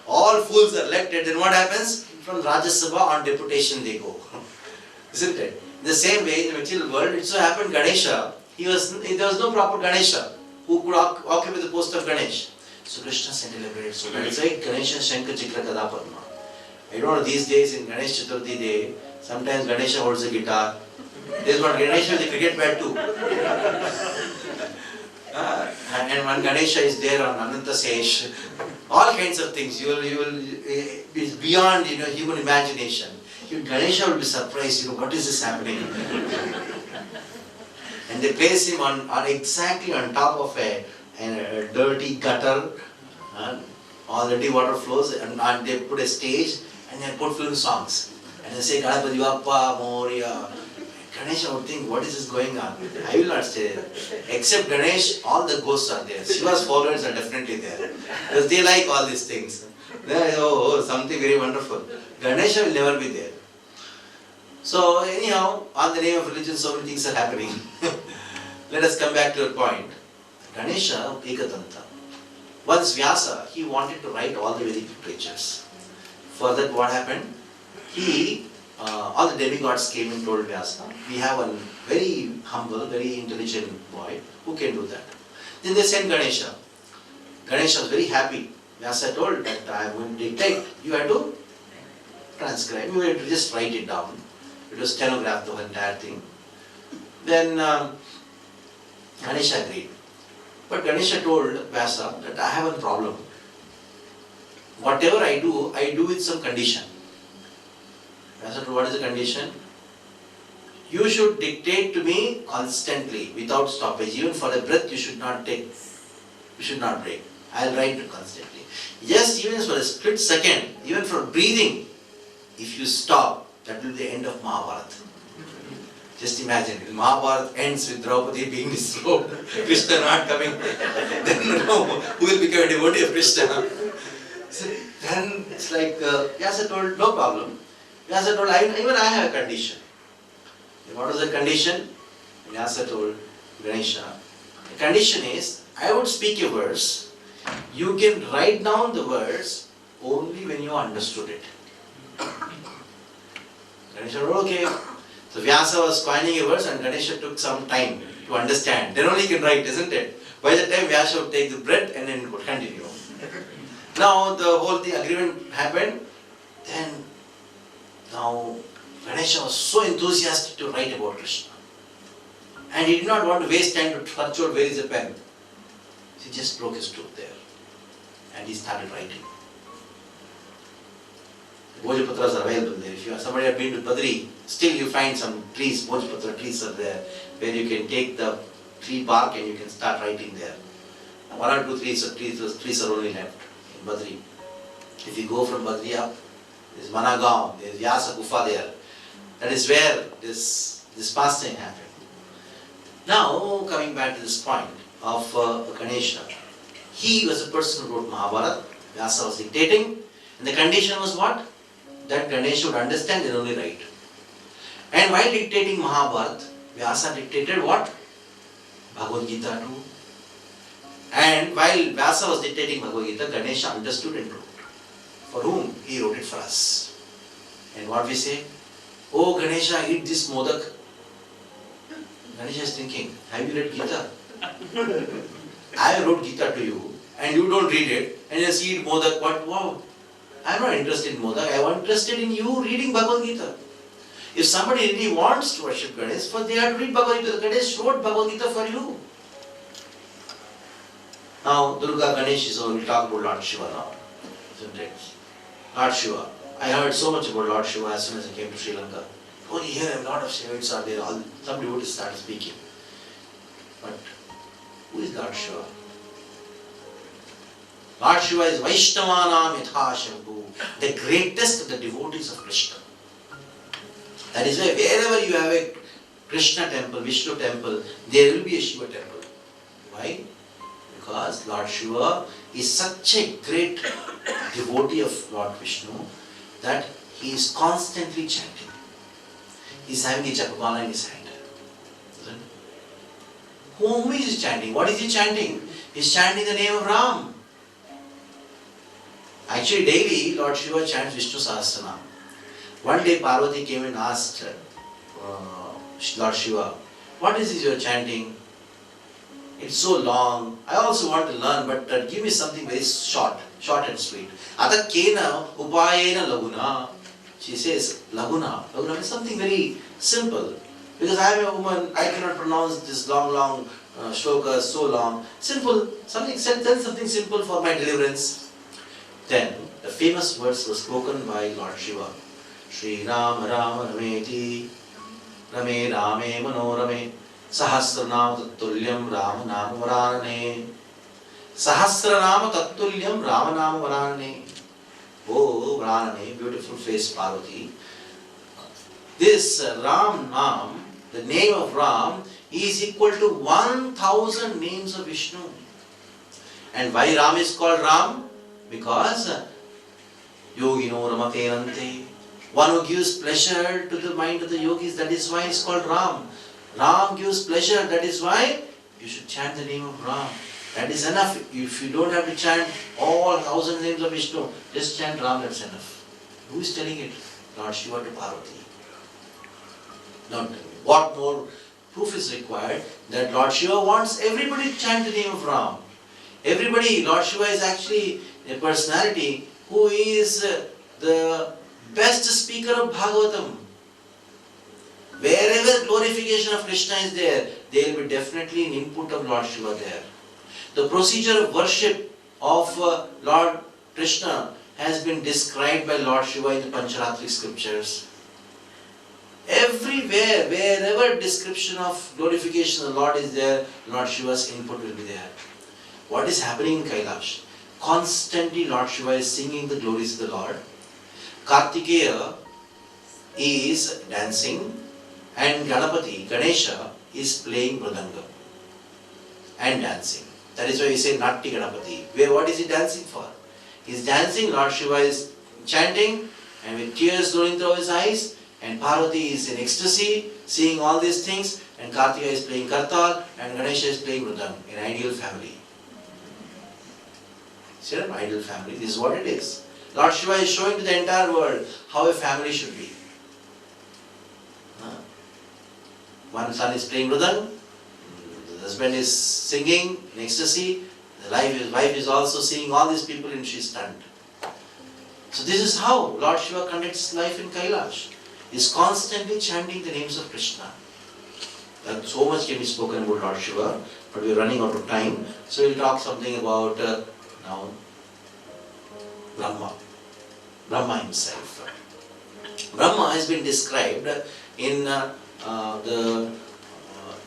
all fools are elected, then what happens? From Rajya Sabha on deputation they go. Isn't it? The same way in the material world, it so happened Ganesha, there was no proper Ganesha who could occupy the post of Ganesh. So Krishna sent a liberated soul. That's why Ganesha, Shankha, Chakra, Gada, Padma. I don't know, these days in Ganesh Chaturthi day, sometimes Ganesha holds a guitar. There's one Ganesha with a cricket bat too. And one Ganesha is there on Ananta Sesh. All kinds of things. It's beyond human imagination. Ganesha will be surprised, what is this happening? And they place him on exactly on top of a dirty gutter. Already water flows, and they put a stage and they put film songs. And they say, Ganapati Bappa, Moria. Ganesha would think, what is this going on? I will not stay there. Except Ganesh, all the ghosts are there. Shiva's followers are definitely there. Because they like all these things. Something very wonderful. Ganesha will never be there. So anyhow, on the name of religion, so many things are happening. Let us come back to a point. Ganesha, Ekatanta. Once Vyasa, he wanted to write all the Vedic literatures. For that, what happened? All the demigods came and told Vyasa, we have a very humble, very intelligent boy who can do that. Then they sent Ganesha. Ganesha was very happy. Vyasa told that I am going to dictate, you have to transcribe, you have to just write it down. It was stenographed, the entire thing. Then Ganesha agreed. But Ganesha told Vyasa that I have a problem. Whatever I do with some condition. Vyasa told, what is the condition? You should dictate to me constantly, without stoppage. Even for a breath you should not take, you should not break. I will write constantly. Yes, even for a split second, even for breathing, if you stop, that will be the end of Mahabharata. Just imagine, if Mahabharata ends with Draupadi being disrobed, Krishna not coming, then who will become a devotee of Krishna? So then it's like, Vyasa told, no problem. Vyasa told, even I have a condition. What was the condition? Vyasa told Ganesha, the condition is, I would speak a verse, you can write down the verse only when you understood it. Ganesha told, okay. So Vyasa was coining a verse and Ganesha took some time to understand. Then only he can write, isn't it? By the time Vyasa would take the breath and then could continue. Now the whole agreement happened. Then now Ganesha was so enthusiastic to write about Krishna. And he did not want to waste time to search out where is the pen. He just broke his tooth there. And he started writing. Bhojapatras are available there. If somebody has been to Badri, still you find some trees, Bhojapatra trees are there, where you can take the tree bark and you can start writing there. 1 or 2 trees are only left in Badri. If you go from Badri up, there is Managaon, there is Vyasa Gufa there. That is where this pastime happened. Now, coming back to this point of Ganesha, he was a person who wrote Mahabharata. Vyasa was dictating, and the condition was what? That Ganesha would understand and only write. And while dictating Mahabharata, Vyasa dictated what? Bhagavad Gita too. And while Vyasa was dictating Bhagavad Gita, Ganesha understood and wrote. For whom? He wrote it for us. And what we say? Oh Ganesha, eat this modak. Ganesha is thinking, have you read Gita? I wrote Gita to you, and you don't read it, and just eat modak. What? Wow! I am not interested in modak. I am interested in you reading Bhagavad Gita. If somebody really wants to worship Ganesh, first they have to read Bhagavad Gita. Ganesh wrote Bhagavad Gita for you. Now, Durga Ganesh is all, we'll talk about Lord Shiva now. Isn't it? Lord Shiva. I heard so much about Lord Shiva as soon as I came to Sri Lanka. Oh, here a lot of Shivites are there. Some devotees started speaking. But who is Lord Shiva? Lord Shiva is Vaishnavanam Yatha Shambhu, the greatest of the devotees of Krishna. That is why wherever you have a Krishna temple, Vishnu temple, there will be a Shiva temple. Why? Because Lord Shiva is such a great devotee of Lord Vishnu that he is constantly chanting. He is having a japamala in his hand. Whom is he chanting? What is he chanting? He is chanting the name of Ram. Actually, daily Lord Shiva chants Vishnu Sahasranam. One day Parvati came and asked Lord Shiva, what is this you are chanting? It's so long. I also want to learn, but give me something very short and sweet. Ata kena upayena laguna. She says, laguna. Laguna means something very simple. Because I am a woman, I cannot pronounce this long shlokas, so long. Simple. Tell something simple for my deliverance. Then, the famous words were spoken by Lord Shiva. Shri Ram Ram Rameti Rame Rame Manorame Sahasranam Tattulyam Ram Nam Varanane Sahasranam Tattulyam Ram Nam Varanane. Oh Varanane, beautiful face Parvati. This Ram Nam, the name of Ram, is equal to 1,000 names of Vishnu. And why Ram is called Ram? Because Yogino Ramatenante, one who gives pleasure to the mind of the yogis, that is why he is called Ram. Ram gives pleasure, that is why you should chant the name of Ram. That is enough. If you don't have to chant all 1,000 names of Vishnu, just chant Ram, that's enough. Who is telling it? Lord Shiva to Parvati. Now, what more proof is required that Lord Shiva wants everybody to chant the name of Ram. Everybody, Lord Shiva is actually a personality who is the best speaker of Bhagavatam. Wherever glorification of Krishna is there will be definitely an input of Lord Shiva there. The procedure of worship of Lord Krishna has been described by Lord Shiva in the Pancharatri scriptures. Everywhere, wherever description of glorification of the Lord is there, Lord Shiva's input will be there. What is happening in Kailash? Constantly Lord Shiva is singing the glories of the Lord. Kartikeya is dancing and Ganesha is playing mridanga and dancing. That is why we say Natti Ganapati. What is he dancing for? He is dancing, Lord Shiva is chanting and with tears rolling through his eyes, and Parvati is in ecstasy seeing all these things, and Kartikeya is playing Kartal and Ganesha is playing mridanga. An ideal family. See, an ideal family. This is what it is. Lord Shiva is showing to the entire world how a family should be. One son is playing mridanga, the husband is singing in ecstasy, the wife is also seeing all these people and she is stunned. So this is how Lord Shiva conducts life in Kailash. He is constantly chanting the names of Krishna. So much can be spoken about Lord Shiva, but we are running out of time. So we will talk something about now Brahma himself. Brahma has been described in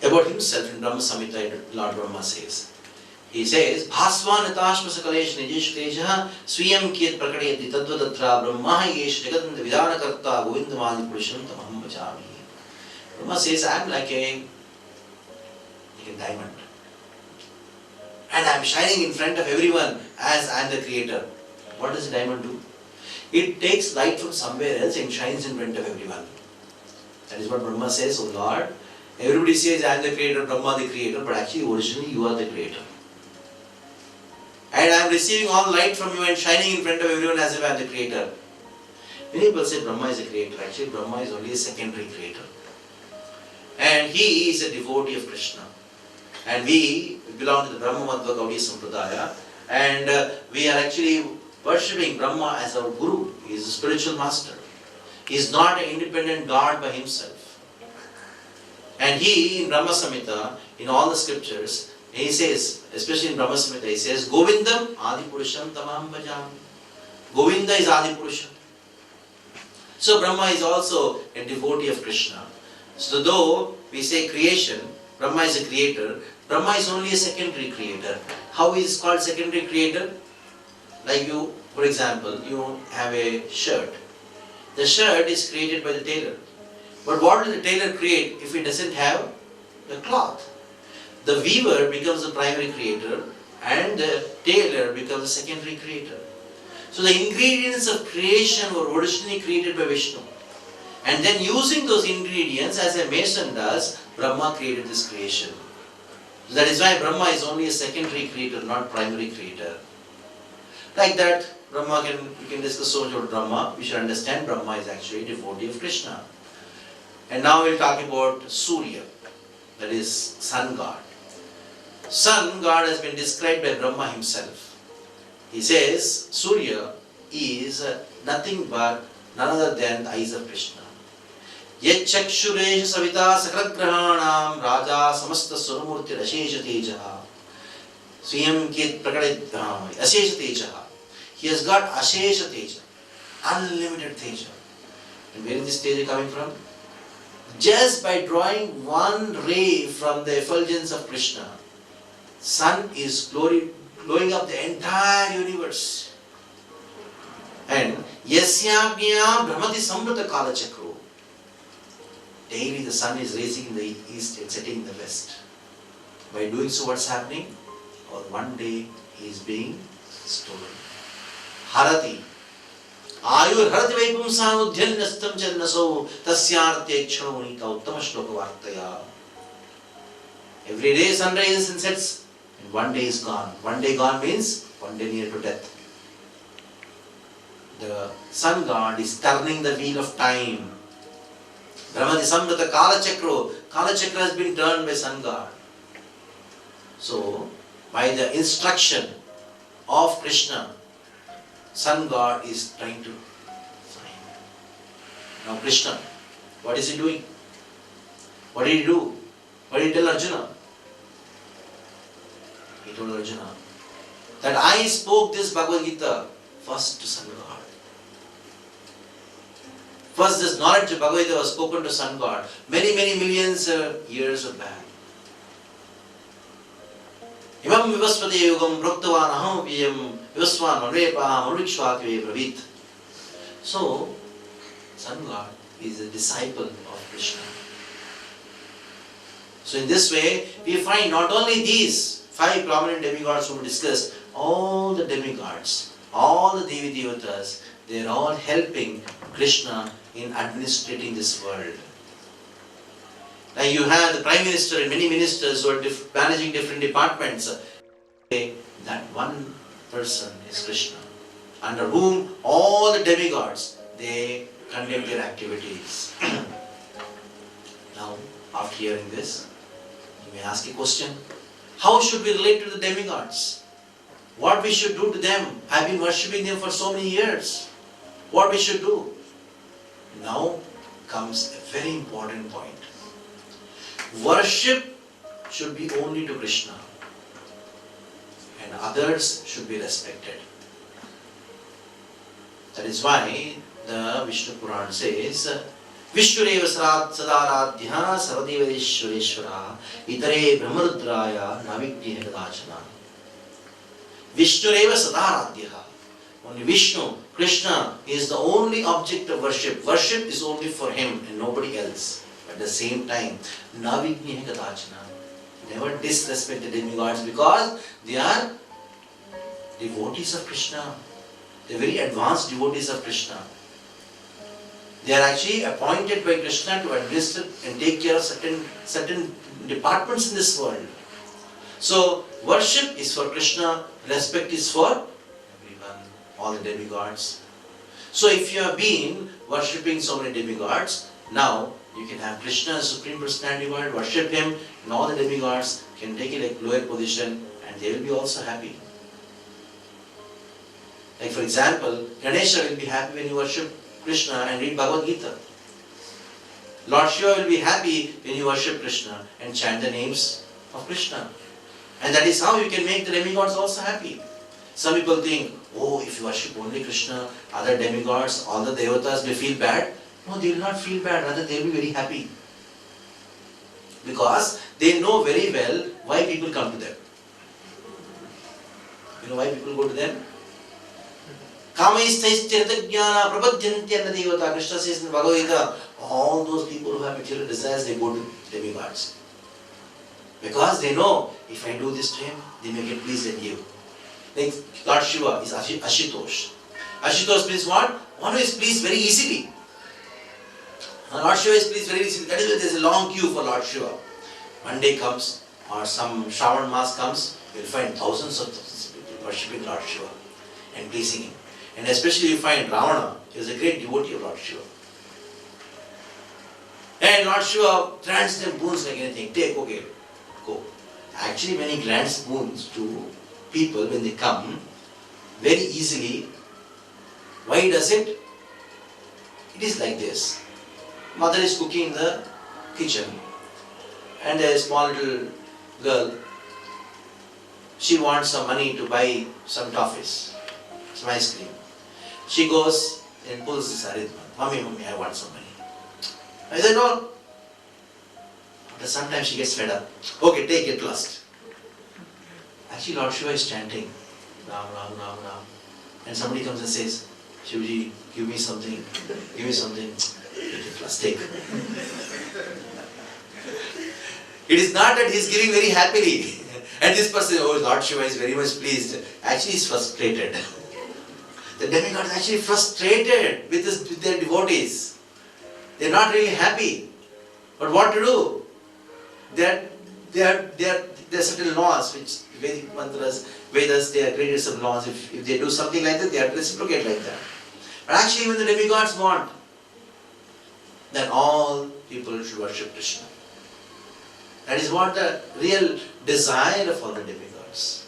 about himself in Brahma Samhita. Lord Brahma says, He says, Bhasvan Natashma Sakalesh Nijesh Teja Swiyam Kiet Prakadeti Tadvadatra Brahma Yesh Jagatanda Vidana Karta Govindamadi Purusham Tamaham Bhajami. Brahma says, I am like a diamond. And I am shining in front of everyone as I am the creator. What does a diamond do? It takes light from somewhere else and shines in front of everyone. That is what Brahma says, oh Lord. Everybody says I am the creator, Brahma the creator, but actually originally you are the creator. And I am receiving all light from you and shining in front of everyone as if I am the creator. Many people say Brahma is a creator. Actually Brahma is only a secondary creator. And he is a devotee of Krishna. And we belong to the Brahma Madhva Gaudiya Sampradaya. And we are actually worshipping Brahma as our guru. He is a spiritual master. He is not an independent God by himself. And he, in Brahma Samhita, in all the scriptures, he says, especially in Brahma Samhita, he says, Govindam Adipurusham Tamaham Bhajami. Govinda is Adipurusham. So Brahma is also a devotee of Krishna. So though we say creation, Brahma is a creator, Brahma is only a secondary creator. How is called secondary creator? Like you, for example, you have a shirt. The shirt is created by the tailor. But what will the tailor create if he doesn't have the cloth? The weaver becomes the primary creator and the tailor becomes the secondary creator. So the ingredients of creation were originally created by Vishnu. And then using those ingredients as a mason does, Brahma created this creation. So that is why Brahma is only a secondary creator, not primary creator. Like that, we can discuss so much about Brahma. We should understand Brahma is actually a devotee of Krishna. And now we'll talk about Surya, that is sun god. Sun god has been described by Brahma himself. He says Surya is nothing but none other than the eyes of Krishna. Yet chakshuresh savita sakragrahanam raja samasta suramurti ashesha tejaha swayam kit prakadit ashesha tejaha. He has got ashesha teja, unlimited teja. And where is this teja coming from? Just by drawing one ray from the effulgence of Krishna, sun is glowing up the entire universe. And yasyagnya brahmati samvrata kala chakro. Daily the sun is rising in the east and setting in the west. By doing so, what's happening? Or one day he is being stolen. Harati. Ayur harati vaipumsam udhyannastam channaso tasyartye kshanonita uttama shloka vartaya. Every day sun rises and sets, and one day is gone. One day gone means one day near to death. The sun god is turning the wheel of time. Brahmati samvrata kala chakro. Kala chakra has been turned by sun god. So, by the instruction of Krishna, sun god is trying to find. Now Krishna, what is he doing? What did he do? What did he tell Arjuna? He told Arjuna that I spoke this Bhagavad Gita first to sun god. First, this knowledge of Bhagavad Gita was spoken to sun god many millions years back. Imam vivasvate yugam proktavan aham viyam vivasvan manvepaham urvikshvatve bravit. So, sun god is a disciple of Krishna. So in this way, we find not only these 5 prominent demigods whom we discussed, all the demigods, all the Devi Devatas, they are all helping Krishna in administrating this world. Like you have the Prime Minister and many ministers who are managing different departments. That one person is Krishna, under whom all the demigods, they conduct their activities. Now, after hearing this, you may ask a question. How should we relate to the demigods? What we should do to them? I've been worshipping them for so many years. What we should do? Now comes a very important point. Worship should be only to Krishna, and others should be respected. That is why the Vishnu Puran says, Vishwureva sadaradhya saradeva ishwareshwara itare brahmarudraya navigniya kadachana. Vishnureva Sadaradhyaha. Only Vishnu, Krishna, is the only object of worship. Worship is only for him and nobody else. At the same time, Navigniha Kadachana. Never disrespect the demigods because they are devotees of Krishna. They are very advanced devotees of Krishna. They are actually appointed by Krishna to administer and take care of certain departments in this world. So, worship is for Krishna, respect is for everyone, all the demigods. So, if you have been worshipping so many demigods, now you can have Krishna as Supreme Personality of God, worship him, and all the demigods can take it like lower position and they will be also happy. Like for example, Ganesha will be happy when you worship Krishna and read Bhagavad Gita. Lord Shiva will be happy when you worship Krishna and chant the names of Krishna. And that is how you can make the demigods also happy. Some people think, oh, if you worship only Krishna, other demigods, all the devatas will feel bad. No, they will not feel bad, rather they will be very happy. Because they know very well why people come to them. You know why people go to them? Krishna says in Bhagavad Gita, all those people who have material desires, they go to demigods. Because they know, if I do this to him, they may get pleased and give. Like Lord Shiva is Ashutosh. Ashutosh means what? One who is pleased very easily. Lord Shiva is pleased very easily. That is why there is a long queue for Lord Shiva. One day comes, or some Shravan Mass comes, you will find thousands of people worshipping Lord Shiva and pleasing him. And especially you find Ravana, he is a great devotee of Lord Shiva. And Lord Shiva grants them boons like anything. Take, okay, go. Actually, when he grants boons to people when they come, very easily, why he does it? It is like this. Mother is cooking in the kitchen and a small little girl, she wants some money to buy some toffees, some ice cream. She goes and pulls this arithmetic. Mommy, I want some money. I said, no. But sometimes she gets fed up. Okay, take it last. Actually, Lord Shiva is chanting, Ram, Ram, Ram, Ram. And somebody comes and says, Shivaji, give me something, give me something. Take it last, take. It is not that he is giving very happily. And this person, oh, Lord Shiva is very much pleased. Actually, he is frustrated. The demigod is actually frustrated with their devotees. They are not really happy. But what to do? There are certain laws which Vedic mantras, Vedas, they are created some laws. If they do something like that, they have to reciprocate like that. But actually even the demigods want that all people should worship Krishna. That is what the real desire of all the demigods.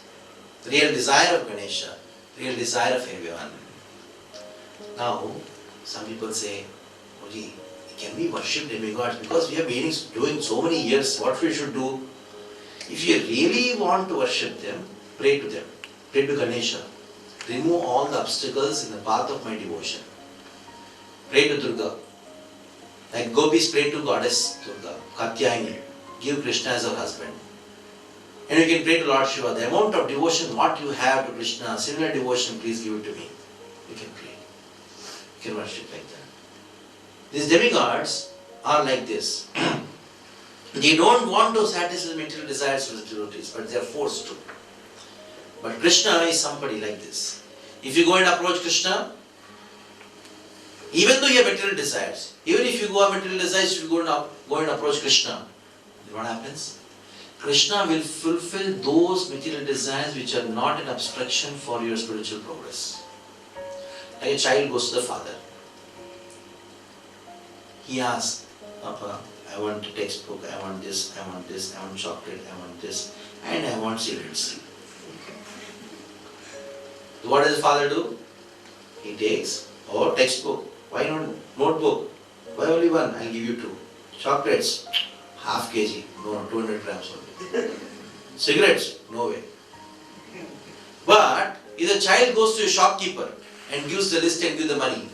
The real desire of Ganesha. The real desire of everyone. Now, some people say, Oji, can we worship demigods? Because we have been doing so many years, what we should do? If you really want to worship them, pray to them. Pray to Ganesha. Remove all the obstacles in the path of my devotion. Pray to Durga. Like gopis pray to goddess Durga, Katyayani. Give Krishna as our husband. And you can pray to Lord Shiva. The amount of devotion, what you have to Krishna, similar devotion, please give it to me. You can pray. You can worship like that. These demigods are like this. They don't want to satisfy material desires for the devotees, but they are forced to. But Krishna is somebody like this. If you go and approach Krishna, even though you have material desires, even if you go have material desires, if you go and approach Krishna, what happens? Krishna will fulfill those material desires which are not an obstruction for your spiritual progress. Like a child goes to the father. He asks, Papa, I want a textbook, I want this, I want this, I want chocolate, I want this, and I want cigarettes. What does the father do? He takes, oh, textbook, why not notebook? Why only one? I'll give you two. Chocolates, half kg, no, 200 grams only. Cigarettes, no way. But if the child goes to a shopkeeper and gives the list and gives the money,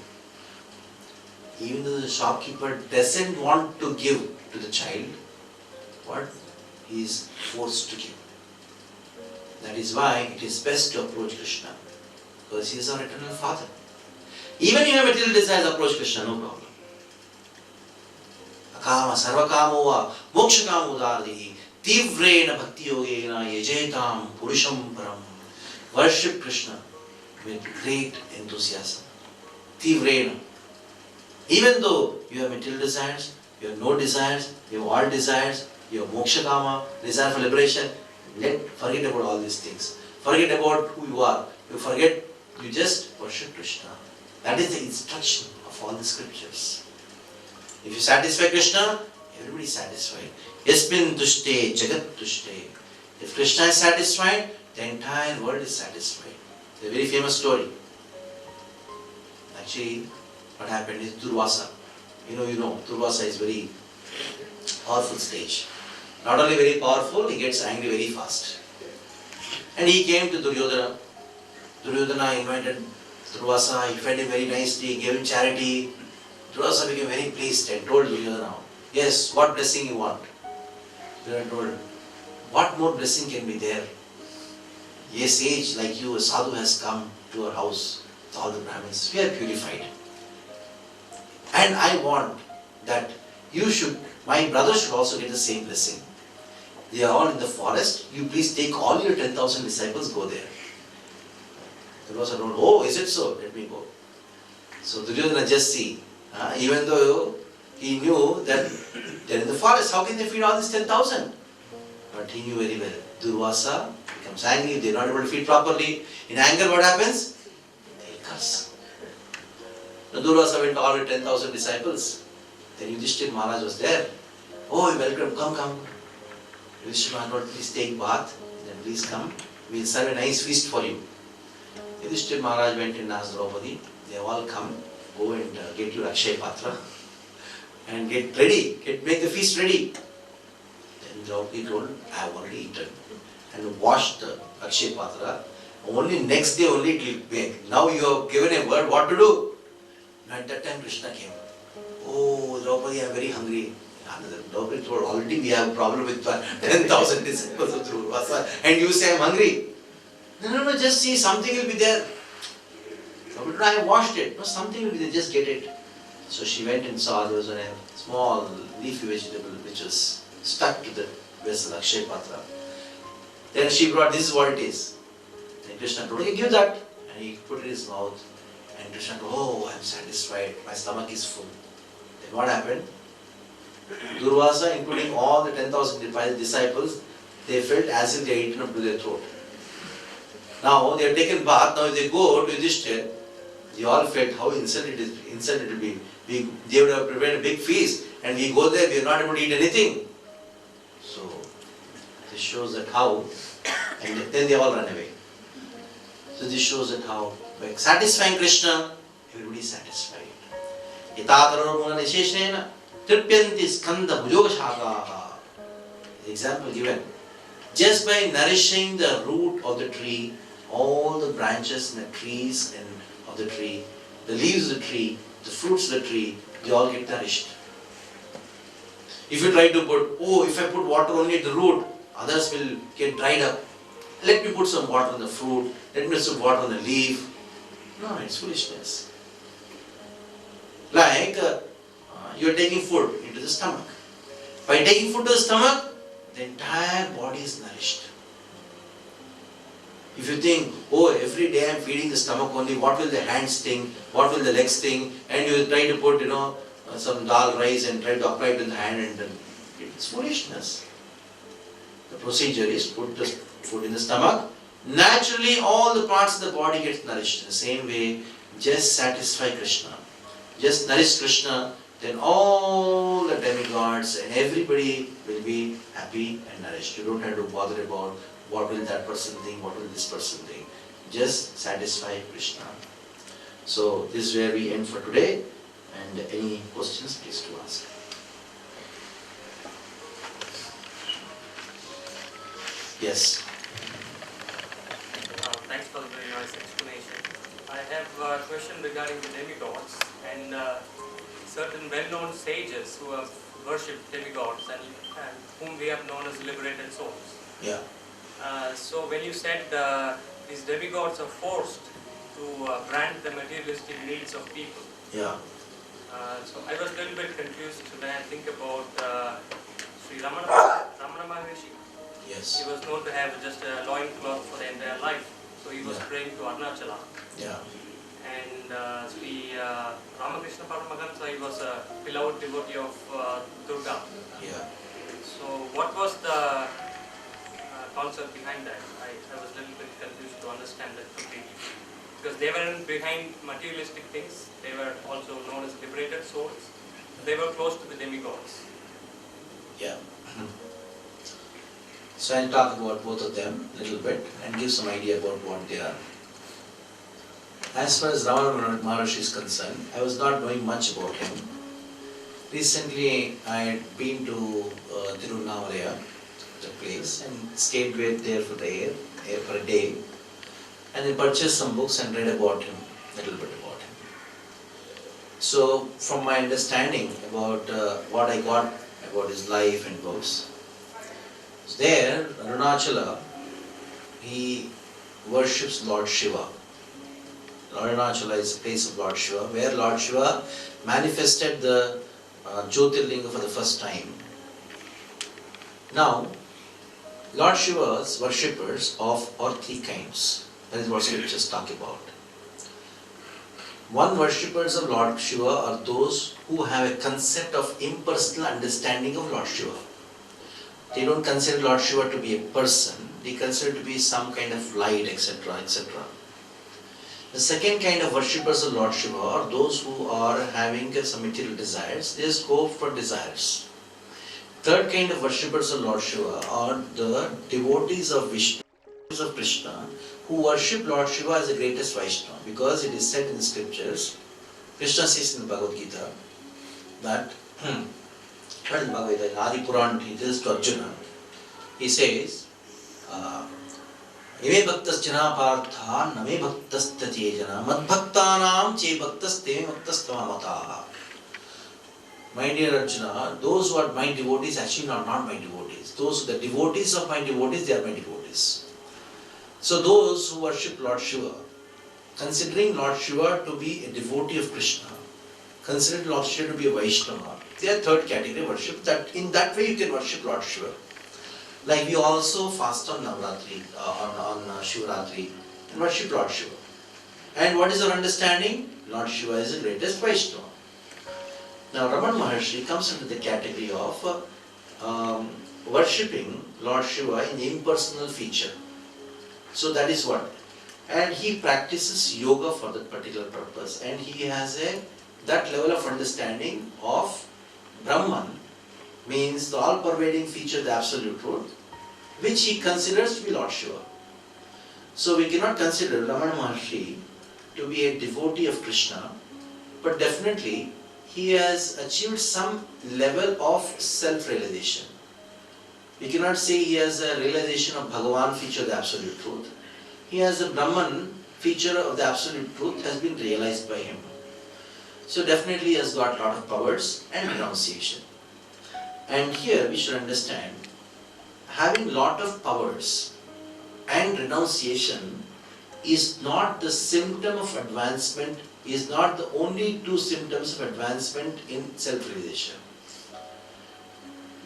even though the shopkeeper doesn't want to give to the child, what? He is forced to give. That is why it is best to approach Krishna, because he is our eternal Father. Even if you have material desires, approach Krishna, no problem. Akama sarvakamo va mokshakamo udardhi tivrena bhakti yogena yajetam purusham param. Worship Krishna with great enthusiasm. Tivrena. Even though you have material desires, you have no desires, you have all desires, you have mokshakama, desire for liberation, forget about all these things. Forget about who you are. You just worship Krishna. That is the instruction of all the scriptures. If you satisfy Krishna, everybody is satisfied. Yasmin tushte jagat tushte. If Krishna is satisfied, the entire world is satisfied. It's a very famous story. Actually, what happened is Durvasa. You know, Durvasa is very powerful stage. Not only very powerful, he gets angry very fast. And he came to Duryodhana. Duryodhana invited Durvasa, he fed him very nicely, gave him charity. Durvasa became very pleased and told Duryodhana, yes, what blessing you want? Duryodhana told, what more blessing can be there? A sage like you, a sadhu has come to our house with all the Brahmins. We are purified. And I want that my brother should also get the same blessing. They are all in the forest. You please take all your 10,000 disciples, go there. Durvasa told, oh, is it so? Let me go. So Duryodhana just see, even though he knew that they are in the forest, how can they feed all these 10,000? But he knew very well. Durvasa becomes angry, they are not able to feed properly. In anger, what happens? They curse. Now Durvasa went to all with 10,000 disciples. Then Yudhishthira Maharaj was there. Oh, welcome, come. Yudhishthira Maharaj told, please take bath, then please come. We will serve a nice feast for you. Yudhishthira Maharaj went and asked Draupadi, they have all come, go and get your Akshay Patra and get ready, make the feast ready. Then Draupadi told, I have already eaten and washed the Akshay Patra. Only next day only it will bake. Now you have given a word what to do. And at that time Krishna came. Oh, Draupadi, I am very hungry. Draupadi told, already we have a problem with 10,000 disciples of Durvasa and you say I am hungry. No, just see, something will be there. Somebody, I washed it. No, something will be there, just get it. So she went and saw there was a small leafy vegetable which was stuck to the vessel, Akshay Patra. Then she brought, this is what it is. Then Krishna told, okay, give that. And he put it in his mouth. And Krishna told, oh, I am satisfied, my stomach is full. Then what happened? Durvasa, including all the 10,000 disciples, they felt as if they had eaten up to their throat. Now they have taken bath, now if they go to Yudhishthira, they all felt how insulted it will be. They would have prepared a big feast and we go there, we are not able to eat anything. So this shows that how, and then they all run away. So this shows that how, by satisfying Krishna, everybody is satisfied. Yatataromana nisheshena tripyanti skanda bhujoga shakaha. The example given. Just by nourishing the root of the tree, all the branches and the trees and of the tree, the leaves of the tree, the fruits of the tree, they all get nourished. If you try to put, if I put water only at the root, others will get dried up. Let me put some water on the fruit, let me put some water on the leaf. No, it's foolishness. Like you are taking food into the stomach. By taking food to the stomach, the entire body is nourished. If you think, every day I am feeding the stomach only, what will the hands sting, what will the legs sting, and you try to put, some dal rice and try to apply it in the hand, and then it's foolishness. The procedure is put the food in the stomach. Naturally, all the parts of the body get nourished. In the same way, just satisfy Krishna. Just nourish Krishna, then all the demigods and everybody will be happy and nourished. You don't have to bother about what will that person think, what will this person think. Just satisfy Krishna. So this is where we end for today. And any questions, please to ask. Yes. Thanks for the very nice explanation. I have a question regarding the demigods and certain well-known sages who have worshipped demigods and whom we have known as liberated souls. Yeah. So when you said these demigods are forced to grant the materialistic needs of people, Yeah. so I was a little bit confused when I think about Sri Ramana Maharishi. Yes. He was known to have just a loincloth for the entire life, so he was Yeah. praying to Arunachala. Yeah. And Sri Ramakrishna Paramahansa, he was a beloved devotee of Durga. Yeah. So what was the concept behind that? I was a little bit confused to understand that completely. Because they weren't behind materialistic things, they were also known as liberated souls. They were close to the demigods. Yeah. So I'll talk about both of them a little bit and give some idea about what they are. As far as Ramana Maharshi is concerned, I was not knowing much about him. Recently, I had been to Tirunamalaya, the place, and stayed there for a day, and I purchased some books and read about him, a little bit about him. So, from my understanding about what I got about his life and books, there, Arunachala, he worships Lord Shiva. Arunachala is a place of Lord Shiva, where Lord Shiva manifested the Jyotirlinga for the first time. Now, Lord Shiva's worshippers are three kinds. That is what scriptures talk about. One, worshippers of Lord Shiva are those who have a concept of impersonal understanding of Lord Shiva. They don't consider Lord Shiva to be a person, they consider it to be some kind of light, etc., etc. The second kind of worshippers of Lord Shiva are those who are having some material desires. They just go for desires. Third kind of worshippers of Lord Shiva are the devotees of Vishnu, of Krishna, who worship Lord Shiva as the greatest Vaishnava, because it is said in the scriptures, Krishna says in the Bhagavad Gita that, what is Bhagavad Gita? In Adi Puran, he tells to Arjuna, he says, Ime bhaktas jana partha name bhaktas tatye jana mad bhaktanam che bhaktas te bhaktas tvamataha. My dear Arjuna, those who are my devotees actually are not my devotees. Those who are the devotees of my devotees, they are my devotees. So those who worship Lord Shiva, considering Lord Shiva to be a devotee of Krishna, consider Lord Shiva to be a Vaishnava, they are third category worship. That in that way you can worship Lord Shiva. Like we also fast on Navratri, on Shivaratri, and worship Lord Shiva. And what is our understanding? Lord Shiva is the greatest Vaishnava. Now Ramana Maharshi comes into the category of worshipping Lord Shiva in the impersonal feature. So that is what. And he practices yoga for that particular purpose, and he has that level of understanding of Brahman, means the all-pervading feature, the absolute truth, which he considers to be Lord Shiva. So we cannot consider Ramana Maharshi to be a devotee of Krishna, but definitely he has achieved some level of self-realization. We cannot say he has a realization of Bhagavan feature, the absolute truth. He has a Brahman feature of the absolute truth has been realized by him. So definitely he has got a lot of powers and renunciation. And here we should understand, having lot of powers and renunciation is not the symptom of advancement, is not the only two symptoms of advancement in self-realization.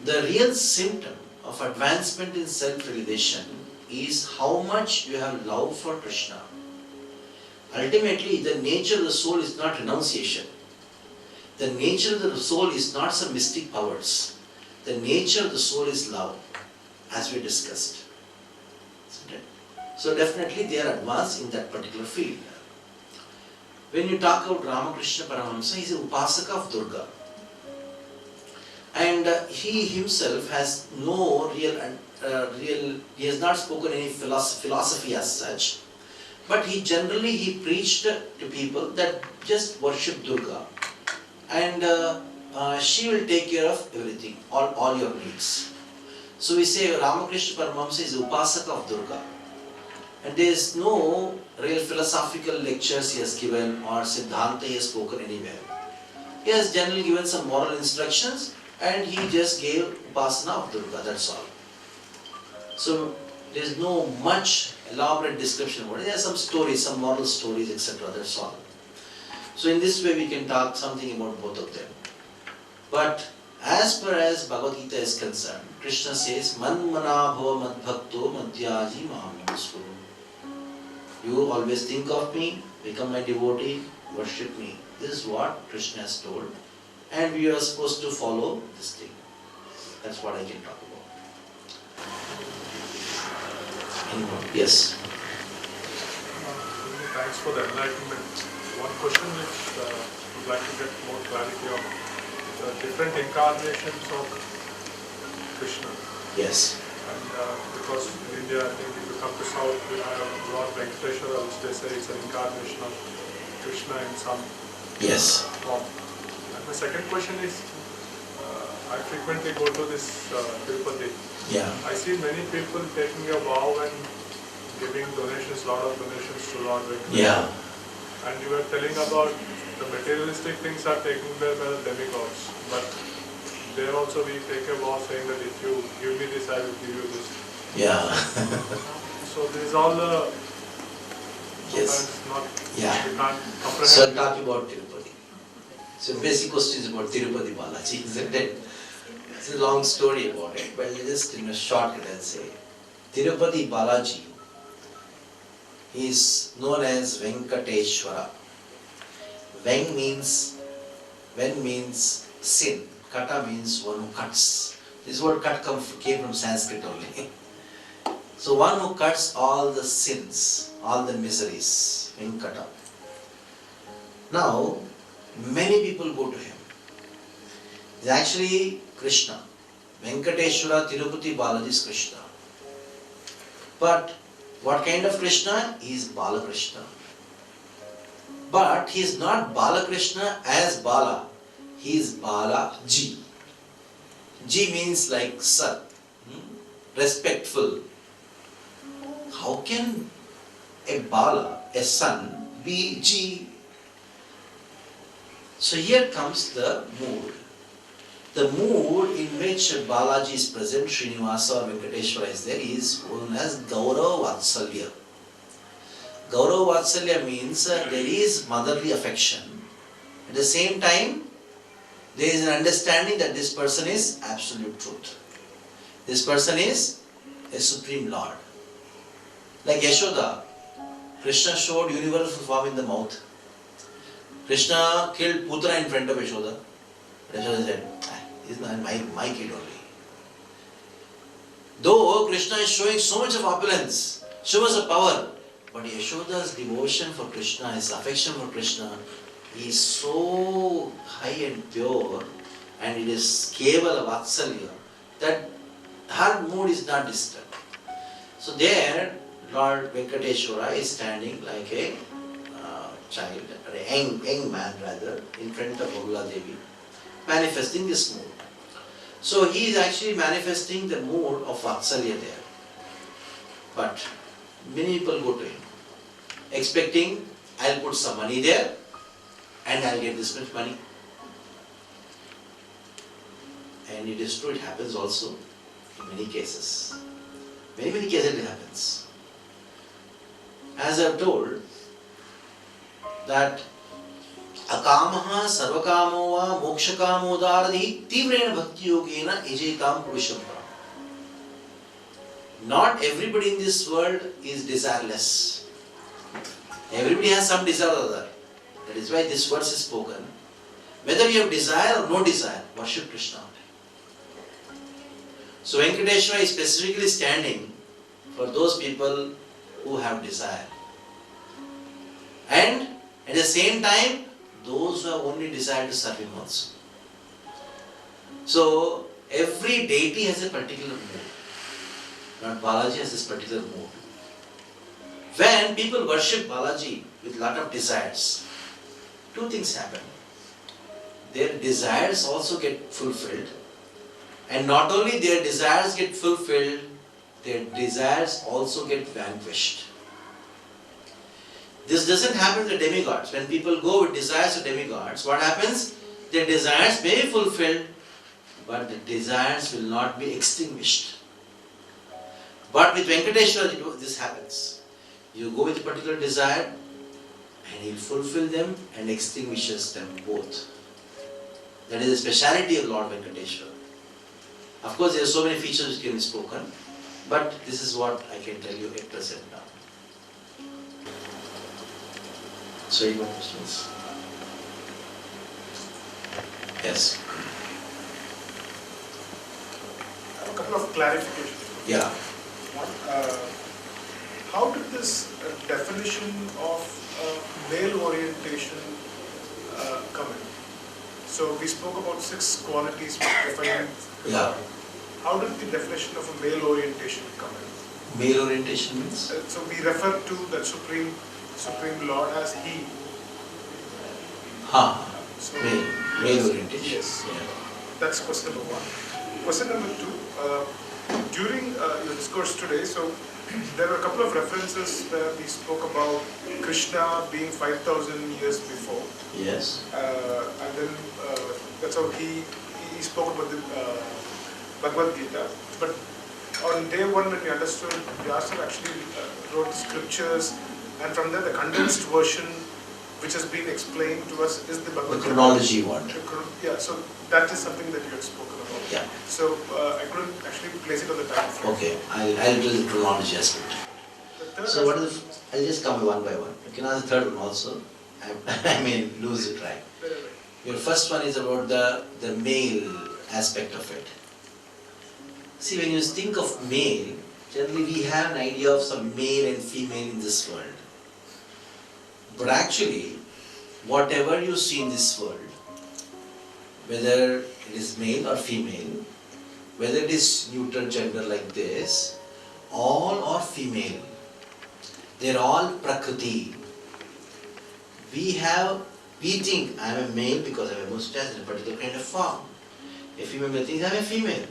The real symptom of advancement in self-realization is how much you have love for Krishna. Ultimately, the nature of the soul is not renunciation. The nature of the soul is not some mystic powers. The nature of the soul is love, as we discussed. So definitely they are advanced in that particular field. When you talk about Ramakrishna Paramahamsa, he is an upasaka of Durga. And he himself has no he has not spoken any philosophy as such. But he preached to people that just worship Durga. And she will take care of everything, all your needs. So we say Ramakrishna Paramahamsa is upasaka of Durga. And there is no real philosophical lectures he has given or Siddhanta he has spoken anywhere. He has generally given some moral instructions and he just gave upasana of Durga, that's all. So There is no much elaborate description about it. There are some stories, some moral stories, etc. That's all. So in this way we can talk something about both of them. But as far as Bhagavad Gita is concerned, Krishna says, Man mana bhava mad bhakto madhyaji maham namaskuru. You always think of me, become my devotee, worship me. This is what Krishna has told. And we are supposed to follow this thing. That's what I can talk about. Anyone? Yes? Thanks for the enlightenment. One question which I would like to get more clarity on. The different incarnations of Krishna. Yes. And because in India, I think if you come to South, we have Lord Venkateshwara, which they say is an incarnation of Krishna in some Yes. form. And my second question is, I frequently go to this Tirupati. Yeah. I see many people taking a vow and giving donations, lot of donations to Lord Venkateshwara. Yeah. And you were telling about the materialistic things are taken there by the demigods. But there also we take a vow saying that if you give me this, I will give you this. Yeah. So this is all the Yes. sometimes not, Yeah. we can't comprehend. So I'll talk about Tirupati. So basic question is about Tirupati Balaji, isn't it? It's a long story about it, but just in a shortcut I'll say. Tirupati Balaji is known as Venkateshwara. Veng means sin. Kata means one who cuts. This word cut came from Sanskrit only. So one who cuts all the sins, all the miseries, Venkata. Now, many people go to him. It's actually Krishna. Venkateshwara Tirupati Balaji is Krishna. But what kind of Krishna? He is Balakrishna. But he is not Balakrishna as Bala. He is Balaji. Ji means like son, respectful. How can a Bala, a son, be Ji? So here comes the mood. The mood in which Balaji is present, Srinivasa or Venkateshwara is there, is known as Gaurava Vatsalya. Gaurava Vatsalya means there is motherly affection. At the same time, there is an understanding that this person is absolute truth. This person is a supreme Lord. Like Yashoda, Krishna showed universal form in the mouth. Krishna killed Putra in front of Yashoda. Yashoda said, "This is not my kid only." Though Krishna is showing so much of opulence, so much of power, but Yashoda's devotion for Krishna, his affection for Krishna, is so high and pure, and it is Kevala Vatsalya, that her mood is not disturbed. So there, Lord Venkateshwara is standing like a child, or a young man rather, in front of Bahula Devi, manifesting this mood. So he is actually manifesting the mood of Vatsalya there. But many people go to him, expecting, I'll put some money there, and I'll get this much money. And it is true, it happens also in many cases. Many cases it happens. As I have told, that akamaha sarvakamo va mokshakamo daradhi tivrena bhakti yogena ijetam purusham. Not everybody in this world is desireless. Everybody has some desire or other. That is why this verse is spoken. Whether you have desire or no desire, worship Krishna. So Venkateshwara is specifically standing for those people who have desire. And at the same time, those who have only desire to serve him also. So every deity has a particular mood. Lord Balaji has this particular mood. When people worship Balaji with lot of desires, two things happen. Their desires also get fulfilled. And not only their desires get fulfilled, their desires also get vanquished. This doesn't happen to demigods. When people go with desires to demigods, what happens? Their desires may be fulfilled, but the desires will not be extinguished. But with Venkateshwara, this happens. You go with a particular desire and he will fulfill them and extinguishes them both. That is the speciality of Lord Venkateshwara. Of course, there are so many features which can be spoken, but this is what I can tell you at present now. So, any more questions? Yes. I have a couple of clarifications. Yeah. One, how did this definition of male orientation come in? So we spoke about 6 qualities defining. Yeah. How did the definition of a male orientation come in? Male orientation means? So we refer to that Supreme Lord as He. So, Male orientation. Yes. Yeah. That's question number 1. Question number 2, during your discourse today, so there were a couple of references where we spoke about Krishna being 5,000 years before. Yes. And then that's how he spoke about the Bhagavad Gita. But on day 1 when we understood, Vyasa actually wrote the scriptures, and from there the condensed version which has been explained to us is the Bhagavad Gita. The chronology one. Yeah, so that is something that you had spoken about. Yeah. So I couldn't actually place it on the time frame. Okay, I'll do the chronology aspect. The third So what is aspect- I'll just come one by one. You can ask the third one also. I may lose it, right? Your first one is about the male aspect of it. See, when you think of male, generally we have an idea of some male and female in this world. But actually, whatever you see in this world, whether it is male or female, whether it is neuter gender like this, all are female. They're all Prakriti. We think I am a male because I have a mustache in a particular kind of form. A female may think I am a female.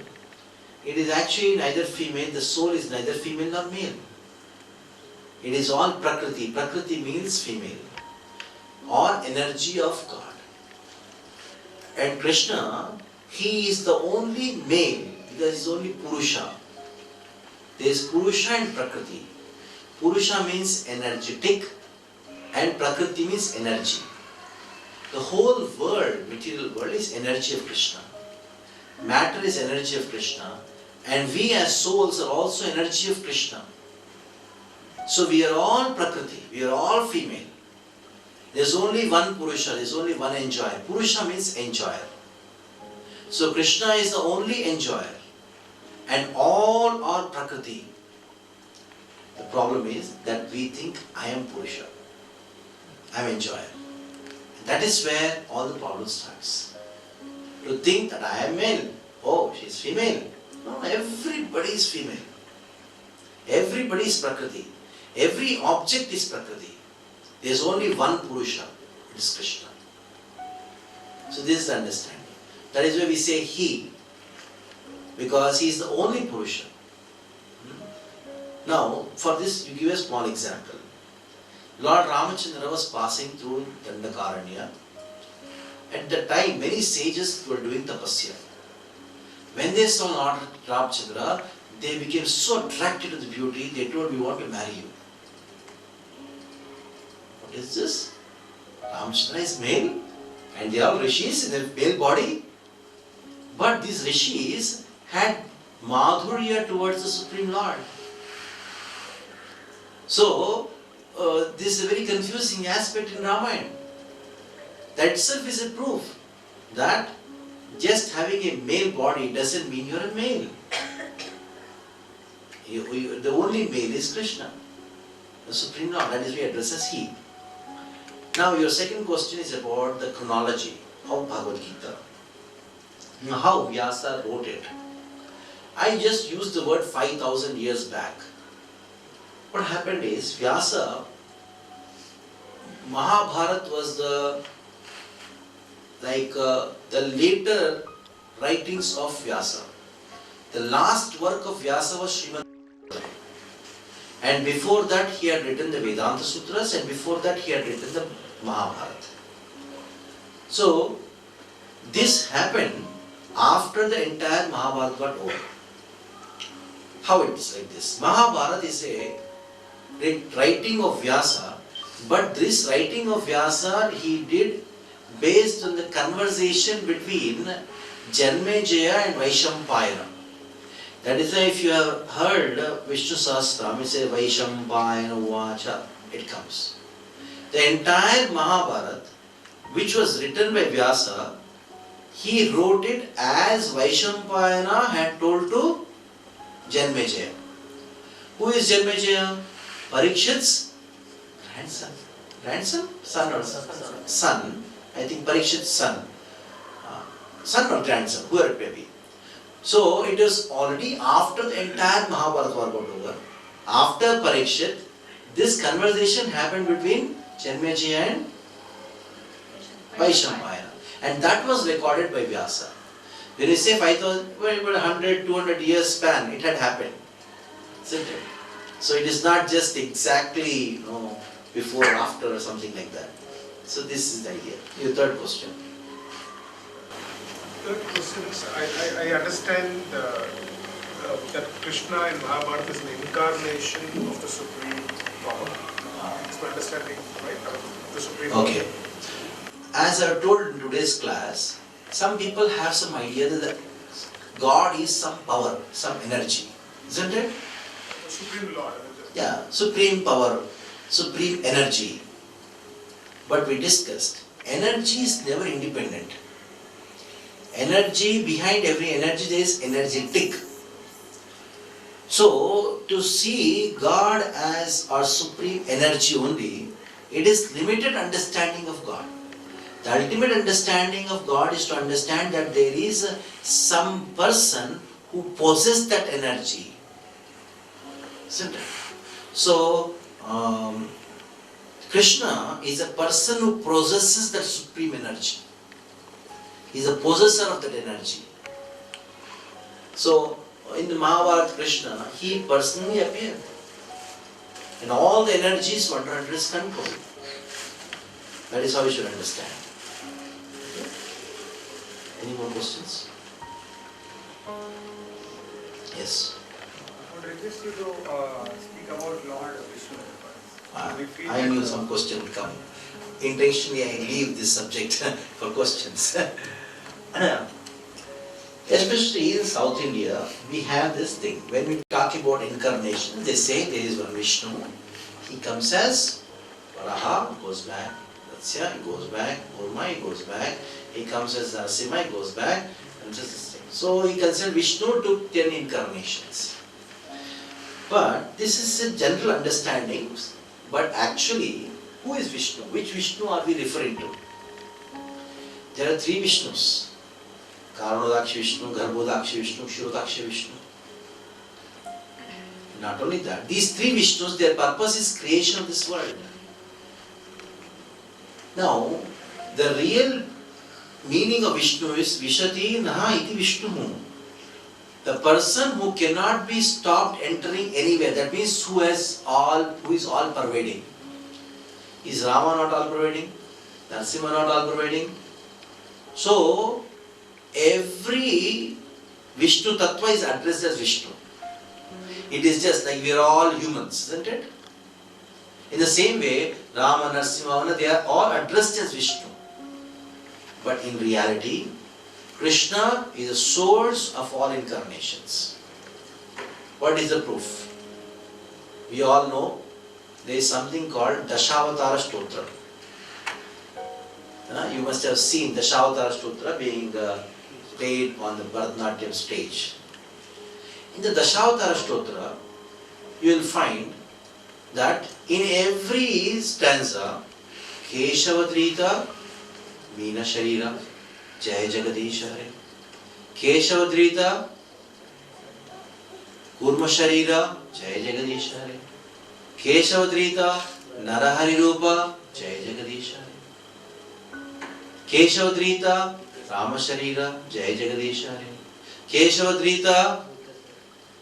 It is actually neither female, the soul is neither female nor male. It is all Prakriti. Prakriti means female or energy of God. And Krishna, he is the only male because he is only Purusha. There is Purusha and Prakriti. Purusha means energetic and Prakriti means energy. The whole world, material world, is energy of Krishna. Matter is energy of Krishna, and we as souls are also energy of Krishna. So we are all Prakriti, we are all female. There is only one Purusha, there is only one enjoyer. Purusha means enjoyer. So Krishna is the only enjoyer, and all are Prakriti. The problem is that we think I am Purusha, I am enjoyer. That is where all the problem starts. To think that I am male, oh, she is female. No, everybody is female. Everybody is Prakriti. Every object is Prakriti. There is only one Purusha, it is Krishna. So this is the understanding. That is why we say he, because he is the only Purusha. Now, for this, you give a small example. Lord Ramachandra was passing through Dandakaranya. At the time, many sages were doing tapasya. When they saw Lord Ramachandra, they became so attracted to the beauty, they told, we want to marry you. What is this? Ramachandra is male, and they are rishis in a male body. But these rishis had madhurya towards the Supreme Lord. So, this is a very confusing aspect in Ramayana. That itself is a proof that just having a male body doesn't mean you're a male. The only male is Krishna, the Supreme Lord. That is why he addresses he. Now your second question is about the chronology of Bhagavad Gita. Now, how Vyasa wrote it. I just used the word 5,000 years back. What happened is, Vyasa, Mahabharata was the later writings of Vyasa. The last work of Vyasa was Srimad. And before that he had written the Vedanta Sutras, and before that he had written the Mahabharata. So, this happened after the entire Mahabharata got over. How it is like this? Mahabharata is a writing of Vyasa, but this writing of Vyasa he did based on the conversation between Janmejaya and Vaishampayana. That is why if you have heard Vishnu Sahasranam, it says Vaishampayana Vacha, it comes. The entire Mahabharata, which was written by Vyasa, he wrote it as Vaishampayana had told to Janmejaya. Who is Janmejaya? Parikshit's grandson. Grandson? Son or son? Son. I think Parikshit's son. Son or grandson, whoever it may be. So it is already after the entire Mahabharata war got over. After Parikshit, this conversation happened between Janmejaya and Vaishampayana. And that was recorded by Vyasa. When you say 5,000, 100, 200 years span, it had happened. Isn't it? So it is not just exactly before or after or something like that. So this is the idea. Your third question. Third question is, I understand that Krishna in Mahabharata is an incarnation of the Supreme Power. It's my understanding, right? The Supreme Power. Okay. As I told in today's class, some people have some idea that God is some power, some energy. Isn't it? The Supreme Lord. Yeah, supreme power, supreme energy. But we discussed, energy is never independent. Energy, behind every energy there is energetic. So, to see God as our supreme energy only, it is limited understanding of God. The ultimate understanding of God is to understand that there is some person who possesses that energy. Isn't it? So, Krishna is a person who possesses that supreme energy. He is a possessor of that energy. So, in the Mahabharata Krishna, he personally appeared. And all the energies were under his control. That is how we should understand. Any more questions? Yes. I would request you to speak about Lord Vishnu. I knew some question would come. Intentionally I leave this subject for questions. Especially in South India, we have this thing. When we talk about incarnation, they say there is one Vishnu. He comes as Varaha, goes back. Vatsya, he goes back. Urma, he goes back. He comes as Narasimha, he goes back. And just the same. So he considered Vishnu took 10 incarnations. But this is a general understanding. But actually, who is Vishnu? Which Vishnu are we referring to? There are 3 Vishnus. Karanodakshi Vishnu, Garbhodakshi Vishnu, Kshirodakshi Vishnu. Not only that, these 3 Vishnus, their purpose is creation of this world. Now, the real meaning of Vishnu is Vishati Naha iti Vishnu. The person who cannot be stopped entering anywhere. That means who is all pervading. Is Rama not all pervading? Narasimha not all pervading? So, every Vishnu Tattva is addressed as Vishnu. It is just like we are all humans, isn't it? In the same way, Rama, Narasimha, they are all addressed as Vishnu. But in reality, Krishna is the source of all incarnations. What is the proof? We all know there is something called Dashavatara Stotra. You must have seen Dashavatara Stotra being played on the Bharatanatyam stage. In the Dashavatara Stotra, you will find that in every stanza, Keshavadrita, Meena Sharira, Jai Jagadish Hare. Keshavadrita, Kurma Sharira, Jai Jagadish Hare. Keshavadrita, Narahari Rupa, Jai Jagadish Hare. Keshavadrita, Rama Sharira, Jai Jagadish Hare. Keshavadrita,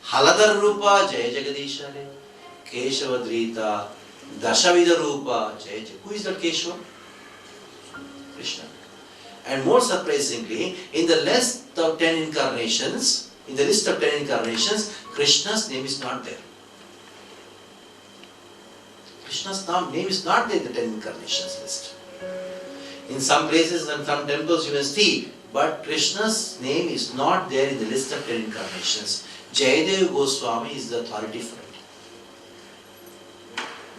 Haladar Rupa, Jai Jagadish Hare. Keshavadrita, Dashavida Rupa, Jai Jagadish. Who is that Keshava? Krishna. And more surprisingly, in the less of 10 incarnations, in the list of 10 incarnations, Krishna's name is not there. Krishna's name is not there in the 10 incarnations list. In some places and some temples you may see, but Krishna's name is not there in the list of 10 incarnations. Jayadeva Goswami is the authority for it.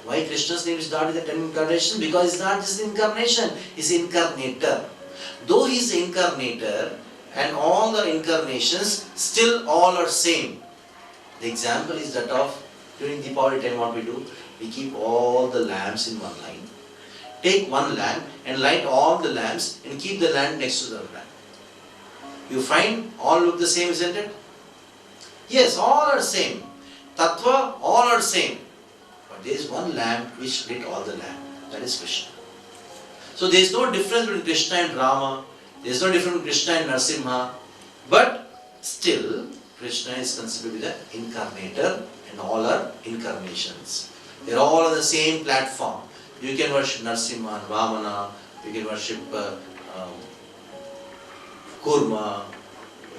Why Krishna's name is not in the 10 incarnations? Because it's not just incarnation, he's incarnator. Though he is incarnator and all the incarnations, still all are same. The example is that of during Deepavali time what we do, we keep all the lamps in one line. Take one lamp and light all the lamps and keep the lamp next to the lamp. You find all look the same, isn't it? Yes, all are same. Tattva, all are same. But there is one lamp which lit all the lamp. That is Krishna. So there is no difference between Krishna and Rama. There is no difference between Krishna and Narasimha. But still, Krishna is considered to be the incarnator and all are incarnations. They are all on the same platform. You can worship Narasimha and Vamana. You can worship Kurma.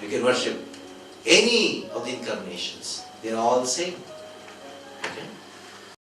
You can worship any of the incarnations. They are all the same.